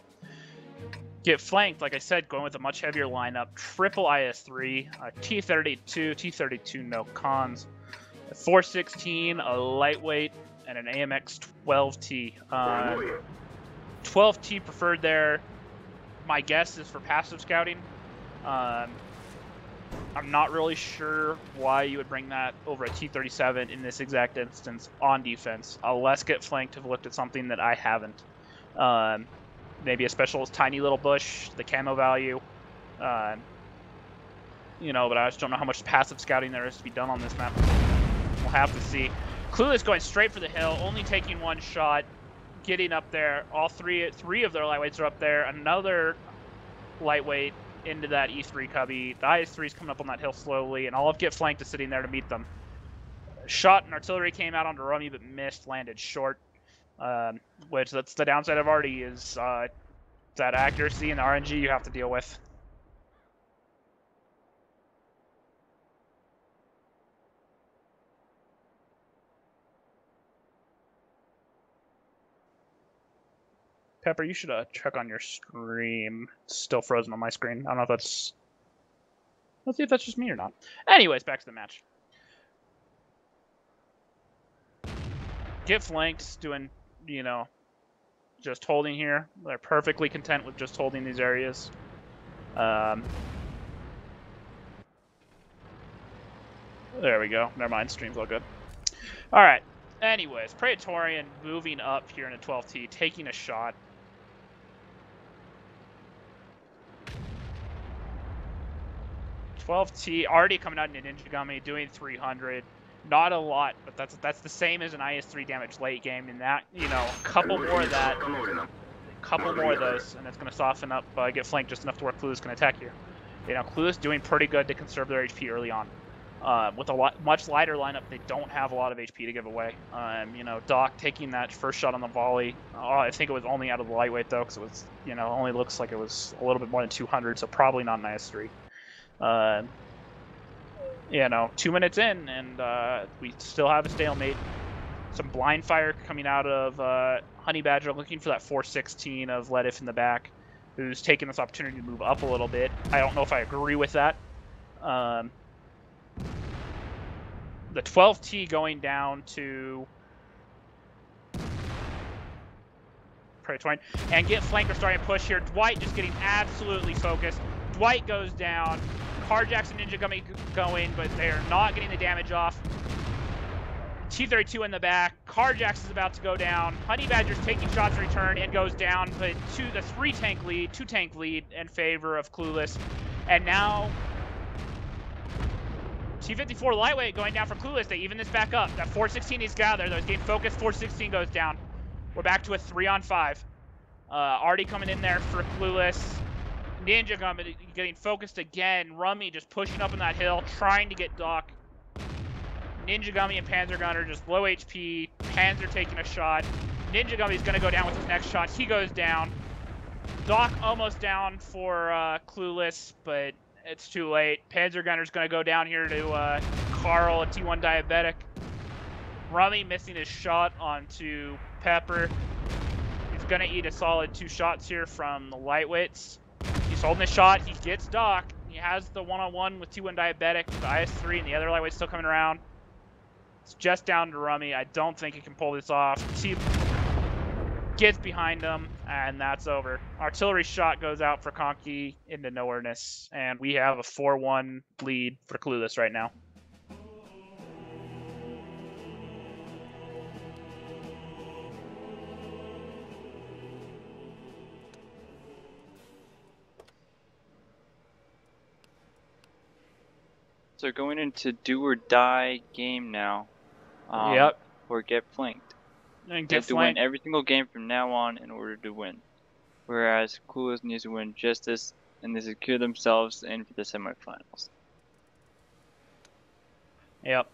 Get flanked, like I said, going with a much heavier lineup, triple IS-3, a T-32, T-32 no cons, a 416, a lightweight, and an AMX 12T. 12T preferred there. My guess is for passive scouting. I'm not really sure why you would bring that over a T-37 in this exact instance on defense. I'll less get flanked to have looked at something that I haven't. Maybe a special tiny little bush, the camo value. You know, but I just don't know how much passive scouting there is to be done on this map. We'll have to see. Clueless going straight for the hill, only taking 1 shot, getting up there. All three of their lightweights are up there. Another lightweight into that E3 cubby. The IS-3 is coming up on that hill slowly, and all of Get Flanked is sitting there to meet them. Shot and artillery came out onto Rummy, but missed, landed short. Which that's the downside of Artie is that accuracy and the RNG you have to deal with. Pepper, you should check on your stream. It's still frozen on my screen. I don't know if that's... Let's see if that's just me or not. Anyways, back to the match. Get flanked, doing, you know, just holding here. They're perfectly content with just holding these areas. There we go. Never mind, stream's all good. Alright. Anyways, Praetorian moving up here in a 12T, taking a shot. T already coming out in a Ninja Gummy, doing 300. Not a lot, but that's the same as an IS-3 damage late game. In that, you know, a couple more of that, a couple more of those, and it's going to soften up, get flanked just enough to where Clueless can attack you. You know, Clueless doing pretty good to conserve their HP early on. With a much lighter lineup, they don't have a lot of HP to give away. You know, Doc taking that first shot on the volley. I think it was only out of the lightweight though, because it was, you know, only looks like it was a little bit more than 200, so probably not an IS-3. You know, 2 minutes in, and we still have a stalemate. Some blind fire coming out of Honey Badger, looking for that 416 of Letif in the back, who's taking this opportunity to move up a little bit. I don't know if I agree with that. The 12T going down to Prey Twine, and Get Flanker starting to push here. Dwight just getting absolutely focused. Dwight goes down. Carjack's and Ninja Gummy going, but they are not getting the damage off. T-32 in the back. Carjax is about to go down. Honey Badger's taking shots in return and goes down, but the 2-tank lead in favor of Clueless. And now T-54 lightweight going down for Clueless. They even this back up. That 416 needs to get out there. Those game focused. 416 goes down. We're back to a 3-on-5. Artie coming in there for Clueless. Ninja Gummy getting focused again. Rummy just pushing up on that hill, trying to get Doc. Ninja Gummy and Panzer Gunner just low HP. Panzer taking a shot. Ninja Gummy's going to go down with his next shot. He goes down. Doc almost down for Clueless, but it's too late. Panzer Gunner's going to go down here to Carl, a T1 diabetic. Rummy missing his shot onto Pepper. He's going to eat a solid 2 shots here from the lightweights. He's holding his shot. He gets Doc. He has the one-on-one with T1 diabetic, the IS-3, and the other lightweight's still coming around. It's just down to Rummy. I don't think he can pull this off. T gets behind him, and that's over. Artillery shot goes out for Conky into nowhereness, and we have a 4-1 lead for Clueless right now. So going into do or die game now. Yep. Or get flanked. And They have to win every single game from now on in order to win. Whereas Clueless needs to win just this, and they secure themselves in for the semifinals. Yep.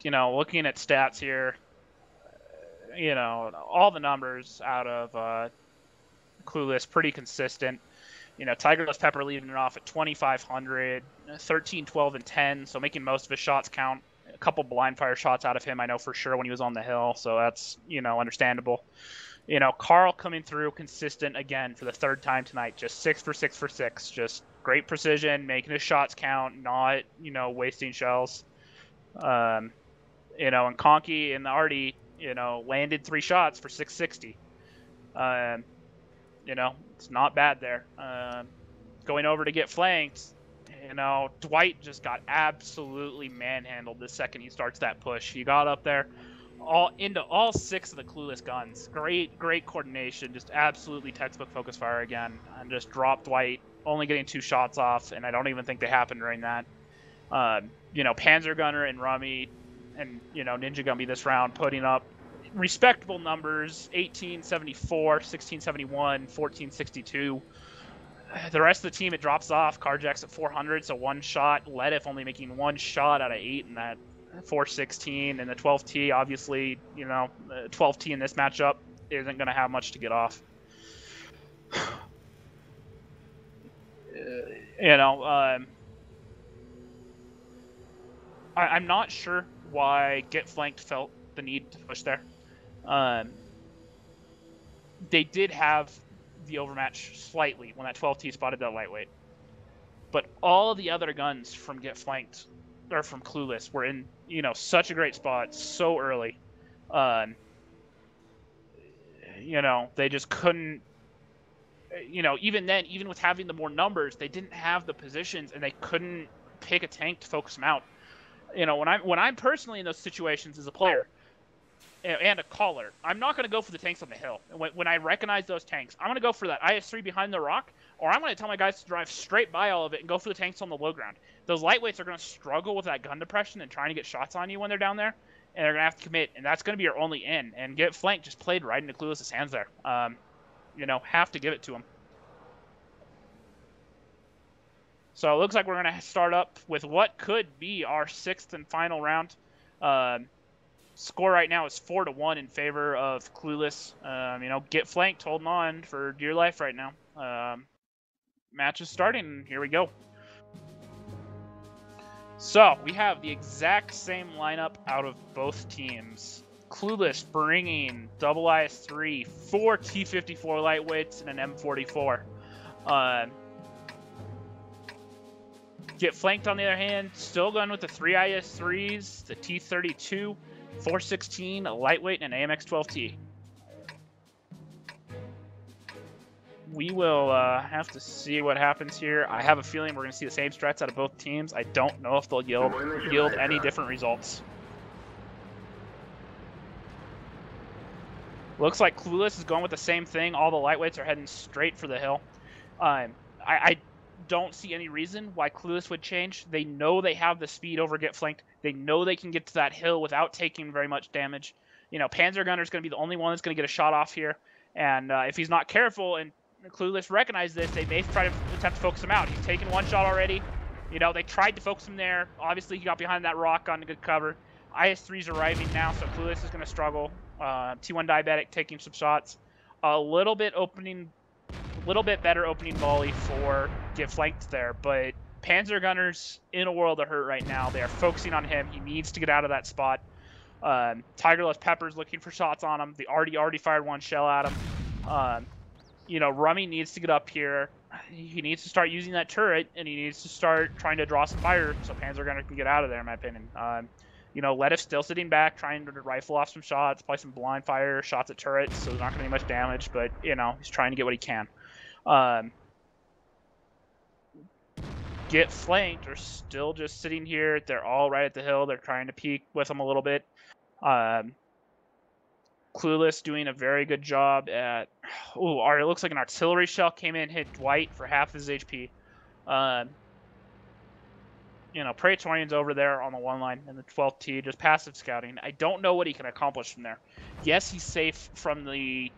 You know, looking at stats here, you know, all the numbers out of Clueless pretty consistent. You know, Tigerless Pepper leading it off at 2,500, 13, 12, and 10, so making most of his shots count. A couple blind fire shots out of him, I know for sure, when he was on the hill, so that's, you know, understandable. You know, Carl coming through consistent again for the 3rd time tonight, just 6 for 6 for 6. Just great precision, making his shots count, not, you know, wasting shells. You know, and Conky and Artie, you know, landed 3 shots for 660. You know, it's not bad there. Going over to get flanked, you know, Dwight just got absolutely manhandled the second he starts that push. He got up there into all 6 of the Clueless guns. Great coordination, just absolutely textbook focus fire again, and just dropped Dwight, only getting 2 shots off, and I don't even think they happened during that. You know, Panzer Gunner and Rummy and, you know, Ninja Gummy this round putting up respectable numbers: 1874, 1671, 1462. The rest of the team, it drops off. Carjack's at 400, so 1 shot. Letif only making 1 shot out of 8 in that 416. And the 12T, obviously, you know, 12T in this matchup isn't going to have much to get off. You know, I'm not sure why Get Flanked felt the need to push there. They did have the overmatch slightly when that 12T spotted that lightweight, but all the other guns from Get Flanked or from Clueless were in, you know, such a great spot so early. You know, they just couldn't. You know, even then, even with having the more numbers, they didn't have the positions, and they couldn't pick a tank to focus them out. You know, when I'm personally in those situations as a player and a caller, I'm not going to go for the tanks on the hill. When I recognize those tanks, I'm going to go for that IS-3 behind the rock, or I'm going to tell my guys to drive straight by all of it and go for the tanks on the low ground. Those lightweights are going to struggle with that gun depression and trying to get shots on you when they're down there, and they're going to have to commit, and that's going to be your only in. And Get Flanked just played right into Clueless's hands there. You know, have to give it to him. So it looks like we're going to start up with what could be our 6th and final round. Score right now is 4-1 in favor of Clueless. You know, Get Flanked holding on for dear life right now. Match is starting. Here we go. So we have the exact same lineup out of both teams. Clueless bringing double IS-3, 4 T-54 lightweights, and an M44. Get Flanked, on the other hand, still going with the 3 IS-3s, the T-32, 416, a lightweight, and an AMX-12T. We will have to see what happens here. I have a feeling we're going to see the same strats out of both teams. I don't know if they'll yield any different results. Looks like Clueless is going with the same thing. All the lightweights are heading straight for the hill. I don't see any reason why Clueless would change. They know they have the speed over Get Flanked. They know they can get to that hill without taking very much damage. You know, Panzer Gunner is going to be the only one that's going to get a shot off here. And if he's not careful and Clueless recognizes this, they may try to attempt to focus him out. He's taken one shot already. You know, they tried to focus him there. Obviously, he got behind that rock on a good cover. IS-3's arriving now, so Clueless is going to struggle. T1 Diabetic taking some shots. A little bit better opening volley for Get Flanked there, but Panzer Gunner's in a world of hurt right now. They are focusing on him. He needs to get out of that spot. Tigerless Pepper's looking for shots on him. They already fired one shell at him. You know, Rummy needs to get up here. He needs to start using that turret, and he needs to start trying to draw some fire so Panzer Gunner can get out of there, in my opinion. You know, Letif's still sitting back, trying to rifle off some shots, play some blind fire shots at turrets, so there's not going to be much damage, but, you know, he's trying to get what he can. Get Flanked are still just sitting here. They're all right at the hill. They're trying to peek with him a little bit. Clueless doing a very good job at... Ooh, it looks like an artillery shell came in, hit Dwight for half his HP. You know, Praetorian's over there on the one line in the 12th T, just passive scouting. I don't know what he can accomplish from there. Yes, he's safe from the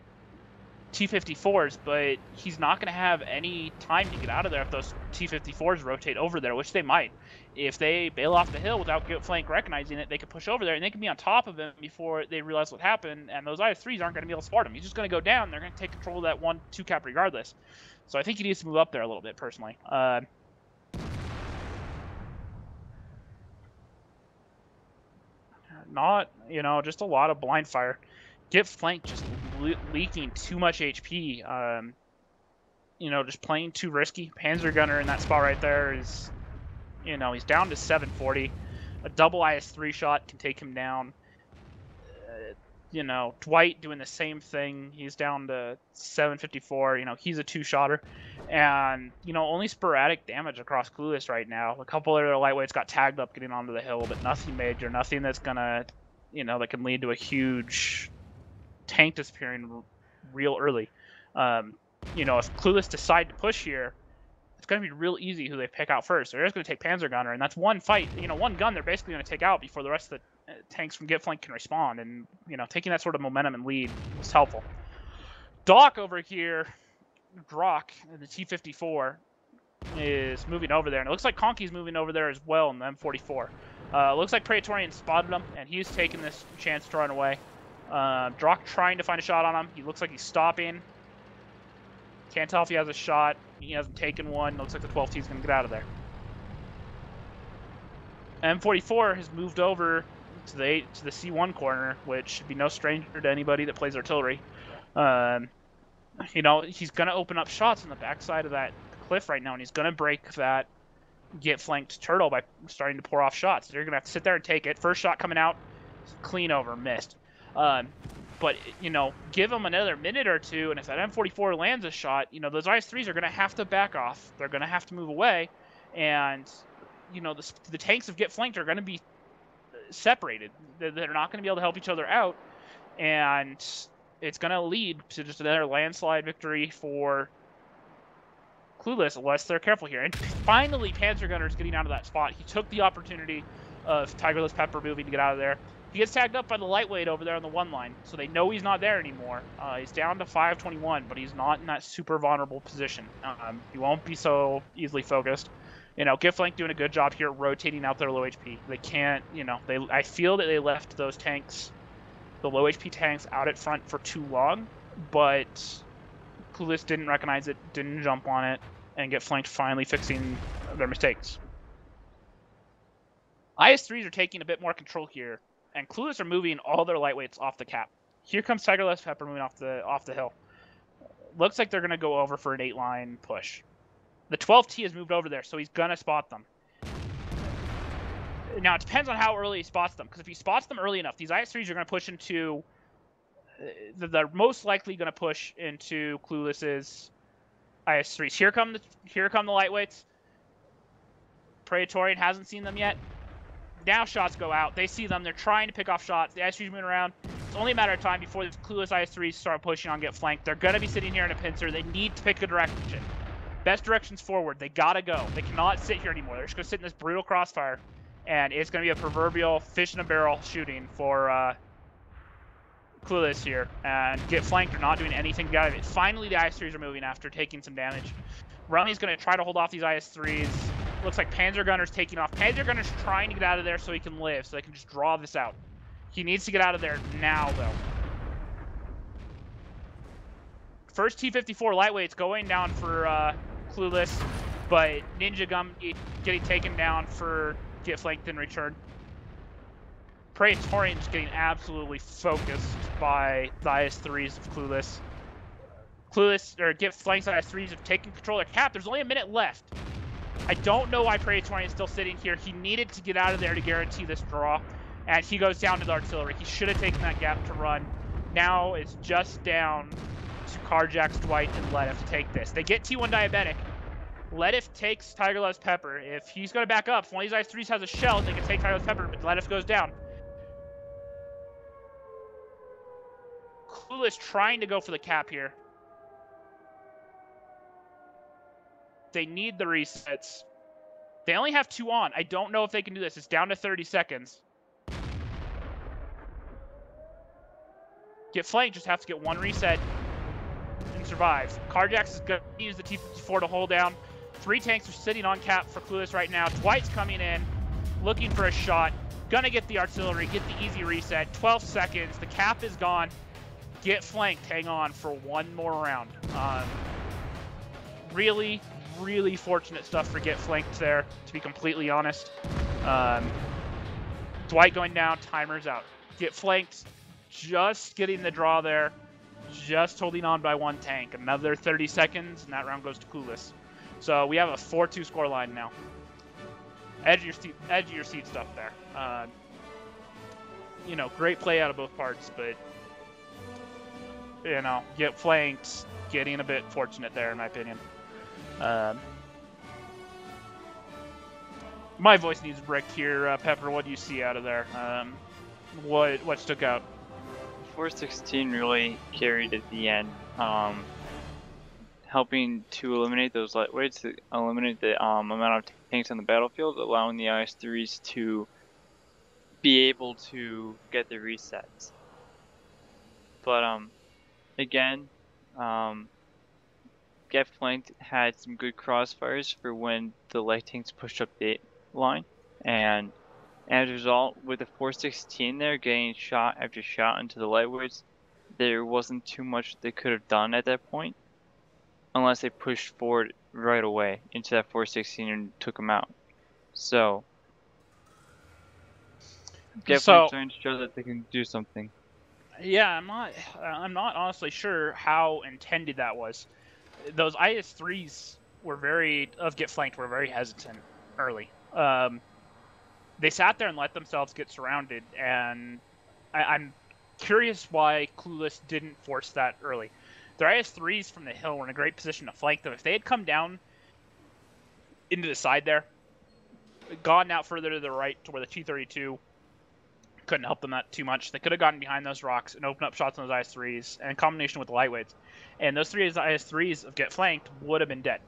T-54s, but he's not going to have any time to get out of there if those T-54s rotate over there, which they might. If they bail off the hill without Get Flank recognizing it, they could push over there, and they can be on top of him before they realize what happened, and those IS-3s aren't going to be able to spot him. He's just going to go down. They're going to take control of that 1-2 cap regardless. So I think he needs to move up there a little bit, personally. Not, you know, just a lot of blind fire. Get Flanked just leaking too much HP. You know, just playing too risky. Panzer Gunner in that spot right there is, you know, he's down to 740. A double IS-3 shot can take him down. You know, Dwight doing the same thing. He's down to 754. You know, he's a two-shotter. And, you know, only sporadic damage across Clueless right now. A couple of their lightweights got tagged up getting onto the hill, but nothing major. Nothing that's going to, you know, that can lead to a huge tank disappearing real early. You know, if Clueless decide to push here, it's going to be real easy who they pick out first. They're just going to take Panzer Gunner, and that's one fight. You know, one gun they're basically going to take out before the rest of the tanks from Get Flank can respond. And, you know, taking that sort of momentum and lead is helpful. Doc over here, Drock, the T-54, is moving over there. And it looks like Conky's moving over there as well in the M44. Looks like Praetorian spotted him, and he's taking this chance to run away. Drock trying to find a shot on him. He looks like he's stopping. Can't tell if he has a shot. He hasn't taken one. Looks like the 12T is going to get out of there. M44 has moved over to the C1 corner, which should be no stranger to anybody that plays artillery. You know, he's going to open up shots on the backside of that cliff right now, and he's going to break that Get Flanked turtle by starting to pour off shots. They're going to have to sit there and take it. First shot coming out, clean over, missed. But, you know, give them another minute or two, and if that M44 lands a shot, you know, those IS-3s are going to have to back off. They're going to have to move away, and, you know, the tanks of Get Flanked are going to be separated. They're not going to be able to help each other out, and it's going to lead to just another landslide victory for Clueless unless they're careful here. And finally, Panzer Gunner is getting out of that spot. He took the opportunity of Tigerless Pepper moving to get out of there. He gets tagged up by the lightweight over there on the one line, so they know he's not there anymore. He's down to 521, but he's not in that super vulnerable position. He won't be so easily focused. You know, Get Flank doing a good job here rotating out their low HP. They can't, you know, I feel that they left those tanks, the low HP tanks, out at front for too long, but Clueless didn't recognize it, didn't jump on it, and Get Flanked finally fixing their mistakes. IS-3s are taking a bit more control here. and Clueless are moving all their lightweights off the cap. Here comes Tigerless Pepper moving off the hill. Looks like they're going to go over for an 8-line push. The 12T has moved over there, so he's going to spot them. Now, it depends on how early he spots them, because if he spots them early enough, these IS-3s are going to push into... They're most likely going to push into Clueless's IS-3s. Here come the lightweights. Praetorian hasn't seen them yet. Now shots go out. They see them. They're trying to pick off shots. The IS-3s moving around. It's only a matter of time before the Clueless IS-3s start pushing on, get flanked. They're going to be sitting here in a pincer. They need to pick a direction. Best direction's forward. They got to go. They cannot sit here anymore. They're just going to sit in this brutal crossfire. And it's going to be a proverbial fish in a barrel shooting for Clueless here. And get flanked or not doing anything to get out of it. Finally, the IS-3s are moving after taking some damage. Rummy's going to try to hold off these IS-3s. Looks like Panzer Gunner's taking off. Panzer Gunner's trying to get out of there so he can live, so they can just draw this out. He needs to get out of there now, though. First T-54 lightweight's going down for Clueless, but Ninja Gum getting taken down for get flanked in return. Praetorian's getting absolutely focused by the IS-3s of Clueless. Clueless, or get flanked IS-3s have taken control of their cap. There's only a minute left. I don't know why Praetorian's still sitting here. He needed to get out of there to guarantee this draw, and he goes down to the artillery. He should have taken that gap to run. Now it's just down to Carjack's, Dwight, and Ledif to take this. They get T1 Diabetic. Ledif takes Tigerless Pepper. If he's going to back up, if one of these IS-3s has a shell, they can take Tigerless Pepper, but Ledif goes down. Clueless trying to go for the cap here. They need the resets. They only have 2 on. I don't know if they can do this. It's down to 30 seconds. Get flanked, just have to get 1 reset and survive. Carjax is going to use the T-54 to hold down. 3 tanks are sitting on cap for Clueless right now. Dwight's coming in, looking for a shot. Gonna get the artillery, get the easy reset. 12 seconds, the cap is gone. Get flanked, hang on for 1 more round. Really fortunate stuff for get flanked there, to be completely honest. Dwight going down, timer's out. Get flanked, just getting the draw there, just holding on by 1 tank. Another 30 seconds, and that round goes to Clueless. So we have a 4-2 scoreline now. Edge of your seat stuff there. You know, great play out of both parts, but you know, get flanked, getting a bit fortunate there, in my opinion. My voice needs a break here. Pepper, what do you see out of there? What stuck out? 416 really carried at the end, helping to eliminate those lightweights, to eliminate the amount of tanks on the battlefield, allowing the IS-3s to be able to get the resets. But again, Get Flanked had some good crossfires for when the light tanks pushed up the line, and as a result, with the 416 there getting shot after shot into the lightweights, there wasn't too much they could have done at that point, unless they pushed forward right away into that 416 and took them out. So, Get Flanked trying to show that they can do something. Yeah, I'm not honestly sure how intended that was. Those IS-3s of Get Flanked were very hesitant early. They sat there and let themselves get surrounded, and I'm curious why Clueless didn't force that early. Their IS-3s from the hill were in a great position to flank them. If they had come down into the side there, gone out further to the right to where the T-32 couldn't help them that too much, they could have gotten behind those rocks and opened up shots on those IS-3s, and in combination with the lightweights. And those 3 IS-3s of Get Flanked would have been dead.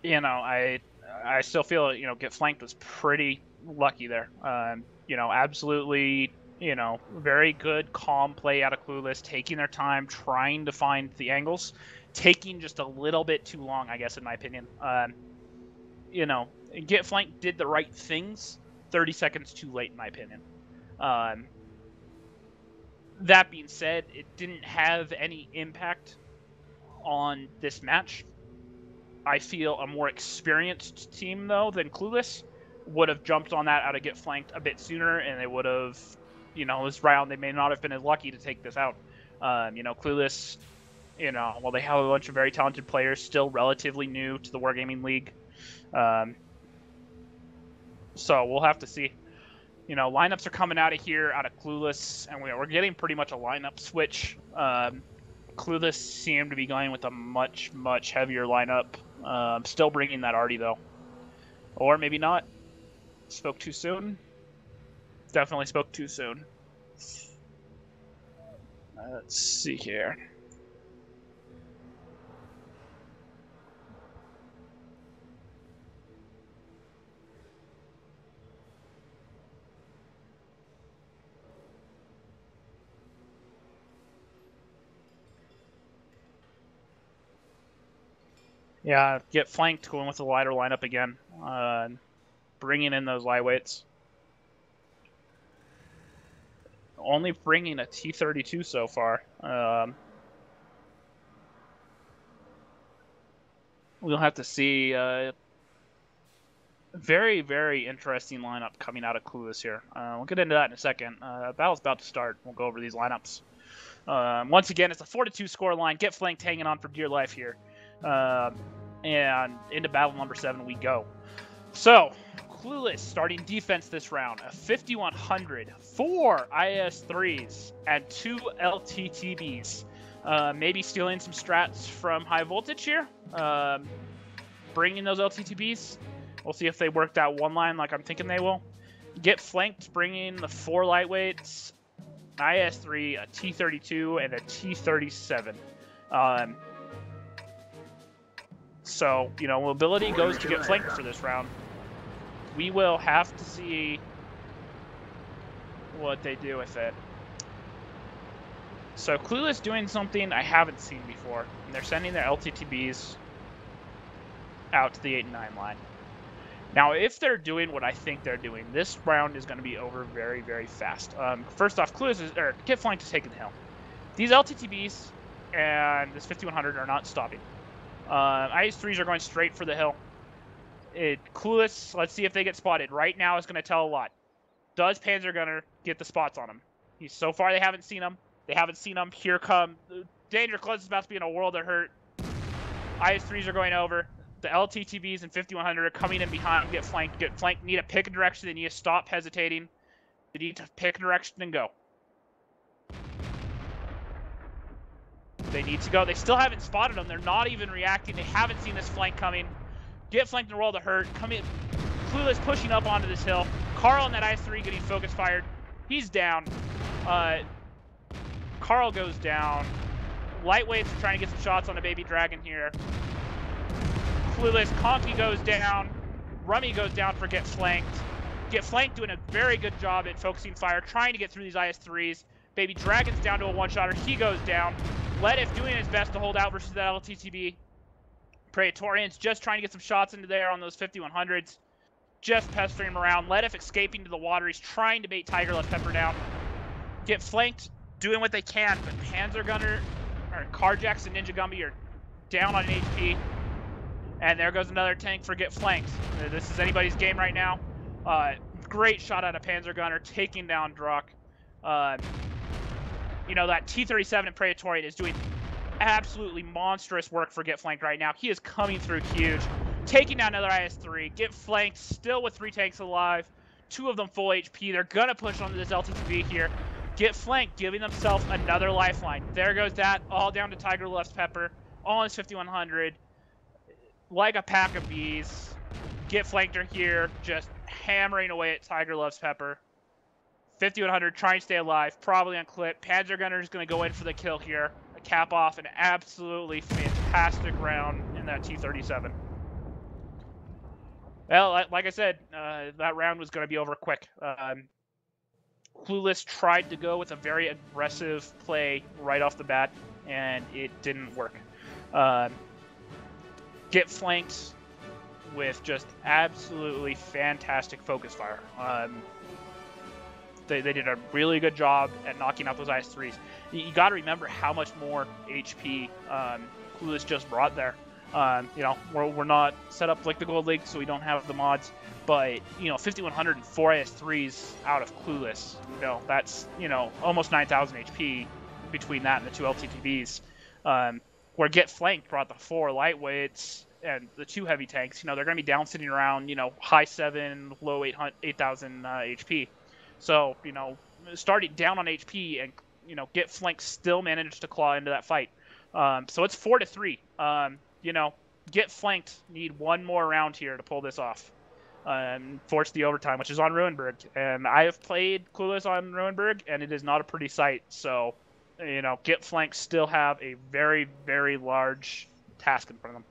You know, I still feel, you know, Get Flanked was pretty lucky there. You know, absolutely, you know, very good, calm play out of Clueless, taking their time, trying to find the angles, taking just a little bit too long, I guess, in my opinion. You know, Get Flanked did the right things 30 seconds too late, in my opinion. That being said, it didn't have any impact on this match. I feel a more experienced team, though, than Clueless would have jumped on that out of get flanked a bit sooner, and they would have, this round they may not have been as lucky to take this out. Clueless, while they have a bunch of very talented players, still relatively new to the Wargaming League. So we'll have to see. Lineups are coming out of here, out of Clueless, and we're getting pretty much a lineup switch. Clueless seemed to be going with a much, much heavier lineup. Still bringing that Artie, though. Or maybe not. Spoke too soon. Definitely spoke too soon. Let's see here. Yeah, get flanked going with the lighter lineup again. Bringing in those lightweights. Only bringing a T-32 so far. We'll have to see. Very, very interesting lineup coming out of Clueless here. We'll get into that in a second. Battle's about to start. We'll go over these lineups. Once again, it's a 4-2 score line. Get flanked, hanging on for dear life here. And into battle number 7 we go. So, Clueless starting defense this round. A 5100, 4 IS-3s, and 2 LTTBs. Maybe stealing some strats from High Voltage here. Bringing those LTTBs. We'll see if they worked out one line like I'm thinking they will. Get flanked, bringing the 4 lightweights, IS-3, a T-32, and a T-37. So, mobility goes to get flanked for this round. We will have to see what they do with it. So, Clueless doing something I haven't seen before. And they're sending their LTTBs out to the 8 and 9 line. Now, if they're doing what I think they're doing, this round is going to be over very, very fast. First off, get flanked is taking the hill. These LTTBs and this 5100 are not stopping. IS-3s are going straight for the hill. Clueless, let's see if they get spotted. Right now is going to tell a lot. Does Panzergunner get the spots on him? So far, they haven't seen him. They haven't seen him. Here come... Danger Close is about to be in a world of hurt. IS-3s are going over. The LTTBs and 5100 are coming in behind. Get flanked. Get flanked. Need to pick a direction. They need to stop hesitating. They need to pick a direction and go. They need to go. They still haven't spotted them. They're not even reacting. They haven't seen this flank coming. Get flanked in a world of hurt. Come in. Clueless pushing up onto this hill. Carl on that IS-3 getting focus fired. He's down. Carl goes down. Lightweights are trying to get some shots on a baby dragon here. Clueless. Conky goes down. Rummy goes down for Get Flanked. Get Flanked doing a very good job at focusing fire, trying to get through these IS-3s. Baby Dragon's down to a one-shotter. He goes down. Letif doing his best to hold out versus that LTTB. Praetorian's just trying to get some shots into there on those 5100s. Just pestering him around. Letif escaping to the water. He's trying to bait Tiger Left Pepper down. Get Flanked, doing what they can, but Panzergunner, or Carjacks and Ninja Gumby are down on an HP. And there goes another tank for Get Flanked. This is anybody's game right now. Great shot out of Panzergunner, taking down Druck. That T-37 and Praetorian is doing absolutely monstrous work for Get Flanked right now. He is coming through huge. Taking down another IS-3. Get Flanked, still with 3 tanks alive. 2 of them full HP. They're going to push onto this LTTB here. Get Flanked, giving themselves another lifeline. There goes that, all down to Tiger Left Pepper. All in his 5100. Like a pack of bees. Get Flanked are here, just hammering away at Tiger Loves Pepper. 5100 trying to stay alive, probably on clip. Panzergunner is going to go in for the kill here. A cap off an absolutely fantastic round in that T-37. Well, like I said, that round was going to be over quick. Clueless tried to go with a very aggressive play right off the bat, and it didn't work. Get Flanked with just absolutely fantastic focus fire. They did a really good job at knocking out those IS-3s. You got to remember how much more HP Clueless just brought there. You know, we're not set up like the Gold League, so we don't have the mods. But, you know, 5100 and 4 IS3s out of Clueless, you know, that's, you know, almost 9,000 HP between that and the 2 LTTBs. Where Get Flanked brought the 4 lightweights and the 2 heavy tanks. You know, they're going to be down sitting around, you know, high 7, low 8,000 HP. So, you know, starting down on HP and, you know, Get Flanked still managed to claw into that fight. So it's 4-3. You know, Get Flanked need one more round here to pull this off. Force the overtime, which is on Ruinberg. And I have played Clueless on Ruinberg, and it is not a pretty sight. So, you know, Get Flanked still have a very, very large task in front of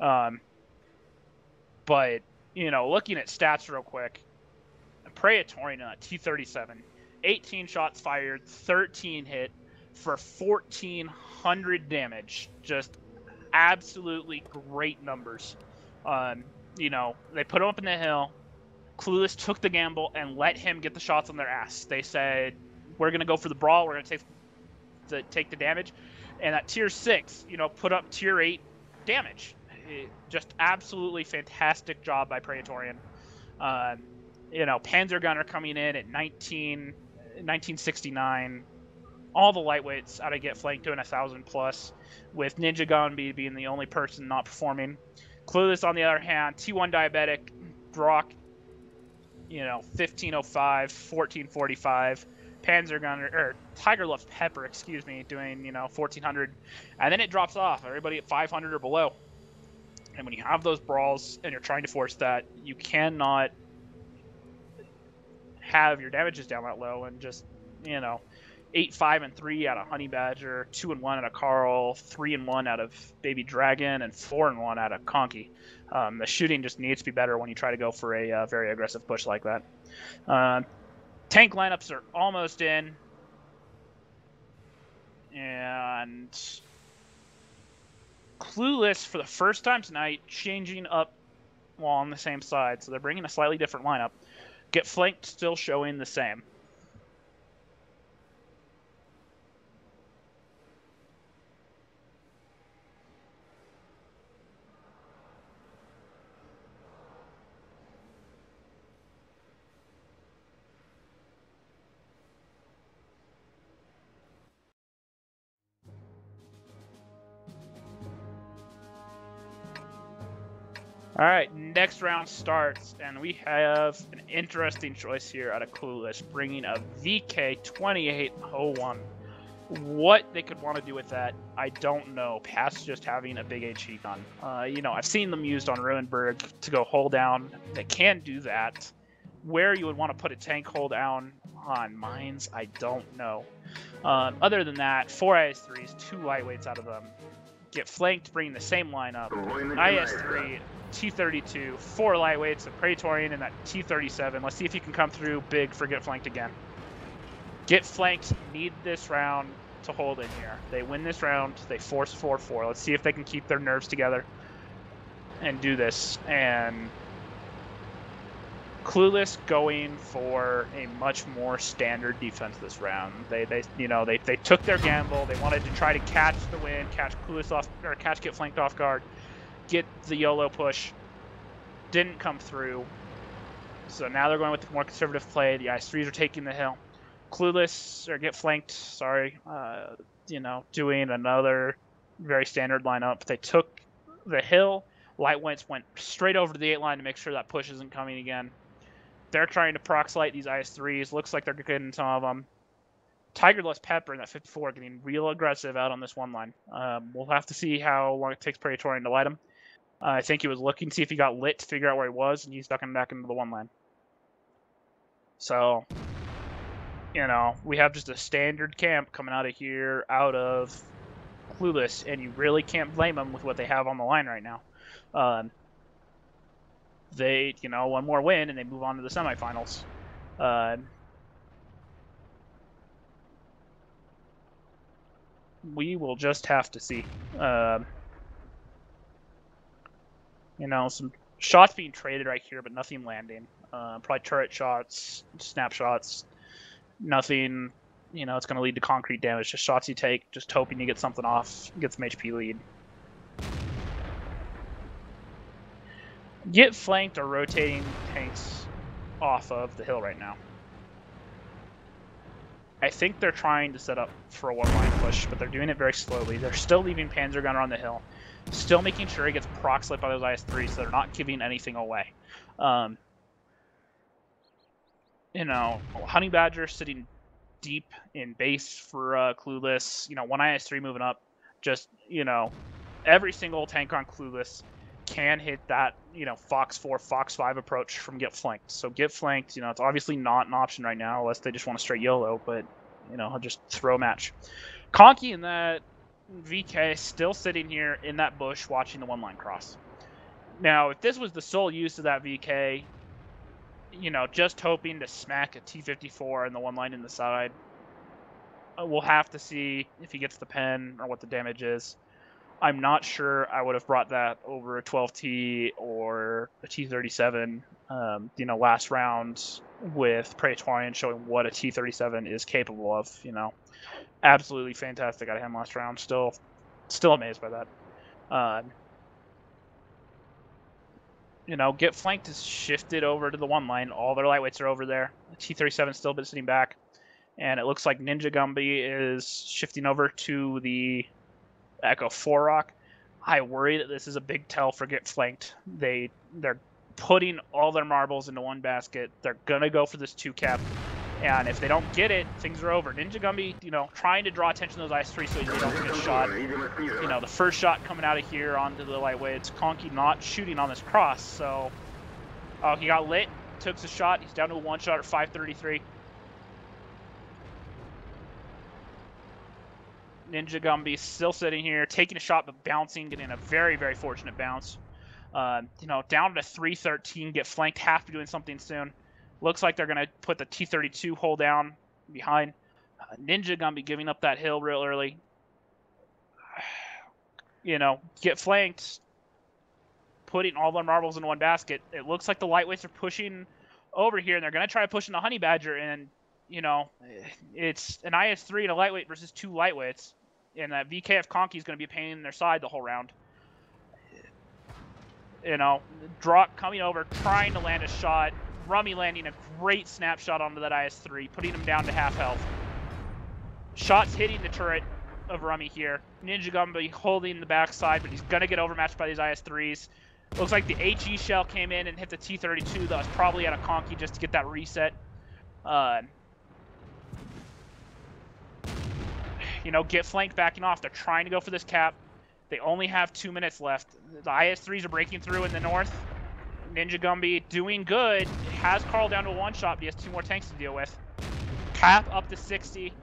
them. But, you know, looking at stats real quick, Praetorian T-37, 18 shots fired, 13 hit for 1,400 damage. Just absolutely great numbers. You know, they put him up in the hill. Clueless took the gamble and let him get the shots on their ass. They said, we're going to go for the brawl. We're going to take the damage. And at tier 6, you know, put up tier 8 damage. Just absolutely fantastic job by Praetorian. You know, Panzer Gunner coming in at 1969. All the lightweights out of Get Flanked doing 1,000 plus, with Ninja Gonbi being the only person not performing. Clueless, on the other hand, T1 Diabetic, Brock, you know, 1505, 1445. Panzer Gunner, or Tiger Loves Pepper, excuse me, doing, you know, 1,400. And then it drops off. Everybody at 500 or below. And when you have those brawls and you're trying to force that, you cannot have your damages down that low and just, you know, 8, 5, and 3 out of Honey Badger, 2 and 1 out of Carl, 3 and 1 out of Baby Dragon, and 4 and 1 out of Conky. The shooting just needs to be better when you try to go for a very aggressive push like that. Tank lineups are almost in, and Clueless for the first time tonight changing up while on the same side, so they're bringing a slightly different lineup. Get Flanked still showing the same. All right, next round starts, and we have an interesting choice here out of Clueless, bringing a VK2801. What they could want to do with that, I don't know, past just having a big HE gun. You know, I've seen them used on Ruinberg to go hold down. They can do that. Where you would want to put a tank hold down on mines, I don't know. Other than that, 4 IS3s, 2 lightweights out of them. Get Flanked, bringing the same lineup. IS3, T32, 4 lightweights, a Praetorian, and that T37. Let's see if you can come through big for Get Flanked again. Get Flanked need this round to hold in here. They win this round, they force 4-4. Let's see if they can keep their nerves together and do this. And Clueless going for a much more standard defense this round. They took their gamble. They wanted to try to catch the win, catch Clueless off, or catch Get Flanked off guard, get the YOLO push. Didn't come through. So now they're going with the more conservative play. The IS3s are taking the hill. Clueless, or Get Flanked, sorry, you know, doing another very standard lineup. They took the hill. Lightweights went straight over to the 8 line to make sure that push isn't coming again. They're trying to prox light these IS3s. Looks like they're getting some of them. Tiger Loves Pepper in that 54 getting real aggressive out on this 1 line. We'll have to see how long it takes Praetorian to light him. I think he was looking to see if he got lit to figure out where he was, and he's ducking back into the 1 line. So, you know, we have just a standard camp coming out of here, out of Clueless, and you really can't blame them with what they have on the line right now. They, you know, 1 more win, and they move on to the semifinals. We will just have to see. You know, some shots being traded right here, but nothing landing. Probably turret shots, snapshots, nothing, you know, it's going to lead to concrete damage. Just shots you take, just hoping you get something off, get some HP lead. Get flanked are rotating tanks off of the hill right now. I think they're trying to set up for a one-line push, but they're doing it very slowly. They're still leaving Panzer Gunner on the hill, still making sure he gets proc lit by those IS-3s, so they're not giving anything away. You know, Honey Badger sitting deep in base for Clueless. You know, one IS-3 moving up. Just, you know, every single tank on Clueless can hit that, you know, Fox 4, Fox 5 approach from Get Flanked. So Get Flanked, you know, it's obviously not an option right now unless they just want to straight YOLO, but, you know, I'll just throw a match. Conky and that VK still sitting here in that bush watching the one-line cross. Now, if this was the sole use of that VK, you know, just hoping to smack a T-54 and the one line in the side, we'll have to see if he gets the pen or what the damage is. I'm not sure I would have brought that over a 12T or a T-37, you know, last round with Praetorian showing what a T-37 is capable of, you know. Absolutely fantastic out of him last round. Still amazed by that. You know, Get Flanked is shifted over to the one line. All their lightweights are over there. The T-37 still been sitting back. And it looks like Ninja Gumby is shifting over to the Echo 4 Rock. I worry that this is a big tell for Get Flanked. They're putting all their marbles into one basket. They're going to go for this 2-cap. And if they don't get it, things are over. Ninja Gumby, you know, trying to draw attention to those IS-3 so they don't get shot. You know, the first shot coming out of here onto the lightweights. Conky not shooting on this cross, so... Oh, he got lit, took the shot. He's down to a one-shot at 533. Ninja Gumby still sitting here, taking a shot but bouncing, getting a very, very fortunate bounce. You know, down to 313, Get Flanked, have to be doing something soon. Looks like they're going to put the T-32 hull down behind. Ninja Gumby giving up that hill real early. You know, Get Flanked, putting all their marbles in one basket. It looks like the lightweights are pushing over here, and they're going to try to push into Honey Badger, and, you know, it's an IS-3 and a lightweight versus two lightweights, and that VKF Conky is going to be a pain in their side the whole round. You know, Drock coming over, trying to land a shot. Rummy landing a great snapshot onto that IS-3, putting him down to half health. Shots hitting the turret of Rummy here. Ninja Gumby holding the backside, but he's going to get overmatched by these IS-3s. Looks like the HE shell came in and hit the T-32. That was probably out of Conky just to get that reset. You know, Get Flanked backing off. They're trying to go for this cap. They only have 2 minutes left. The IS-3s are breaking through in the north. Ninja Gumby doing good. Has Carl down to a one-shot, but he has 2 more tanks to deal with. Cap up to 60.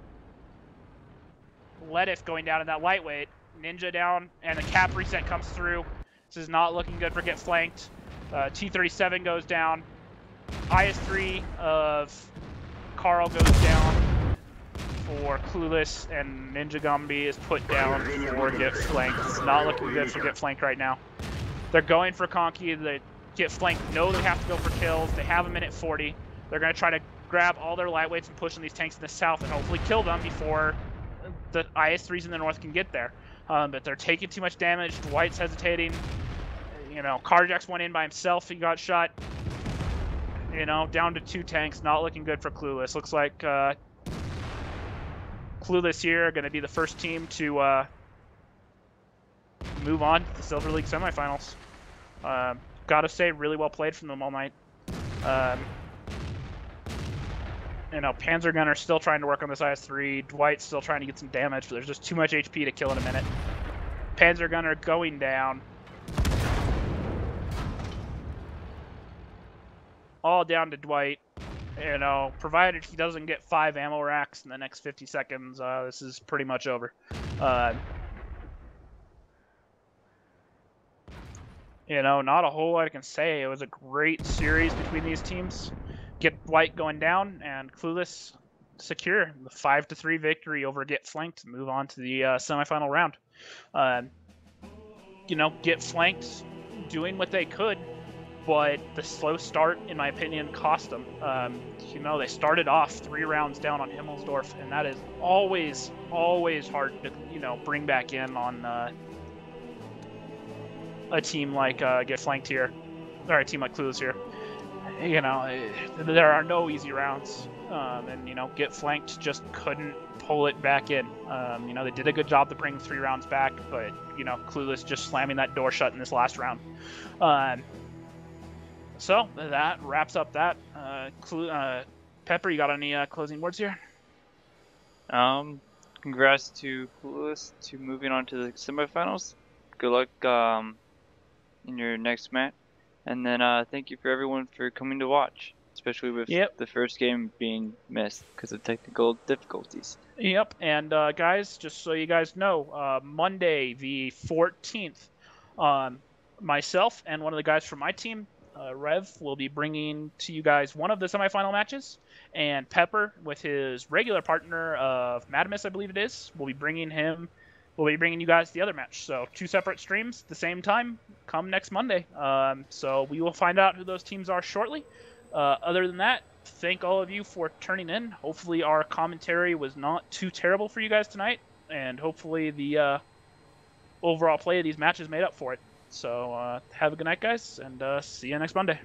Ledif going down in that lightweight. Ninja down, and the cap reset comes through. This is not looking good for Get Flanked. T-37 goes down. IS-3 of Carl goes down for Clueless, and Ninja Gumby is put down for Get Flanked. It's not looking good for Get Flanked right now. They're going for Conky. They Get Flanked know they have to go for kills. They have a minute 40. They're going to try to grab all their lightweights and push on these tanks in the south and hopefully kill them before the IS-3s in the north can get there. But they're taking too much damage. Dwight's hesitating. You know, Carjack's went in by himself. He got shot. You know, down to 2 tanks. Not looking good for Clueless. Looks like Clueless here are going to be the first team to move on to the Silver League semifinals. Gotta say, really well played from them all night. You know, Panzer Gunner's still trying to work on this IS-3. Dwight's still trying to get some damage, but there's just too much HP to kill in a minute. Panzer Gunner going down. All down to Dwight. You know, provided he doesn't get 5 ammo racks in the next 50 seconds, this is pretty much over. You know, not a whole lot I can say. It was a great series between these teams. Get Dwight going down, and Clueless secure the 5-3 victory over Get Flanked to move on to the semifinal round. You know, Get Flanked doing what they could, but the slow start, in my opinion, cost them. You know, they started off 3 rounds down on Himmelsdorf, and that is always, always hard to, you know, bring back in on a team like Get Flanked here. or a team like Clueless here, you know, there are no easy rounds. And, you know, Get Flanked just couldn't pull it back in. You know, they did a good job to bring 3 rounds back, but, you know, Clueless just slamming that door shut in this last round. So that wraps up that. Pepper, you got any closing words here? Congrats to Clueless to moving on to the semifinals. Good luck in your next match. And then thank you for everyone for coming to watch, especially with the first game being missed because of technical difficulties. Yep, and guys, just so you guys know, Monday the 14th, myself and one of the guys from my team, Rev, will be bringing to you guys one of the semifinal matches, and Pepper, with his regular partner of Madamus, I believe it is, will be bringing you guys the other match. So 2 separate streams at the same time come next Monday. So we will find out who those teams are shortly. Other than that, thank all of you for turning in. Hopefully our commentary was not too terrible for you guys tonight, and hopefully the overall play of these matches made up for it. So have a good night, guys, and see you next Monday.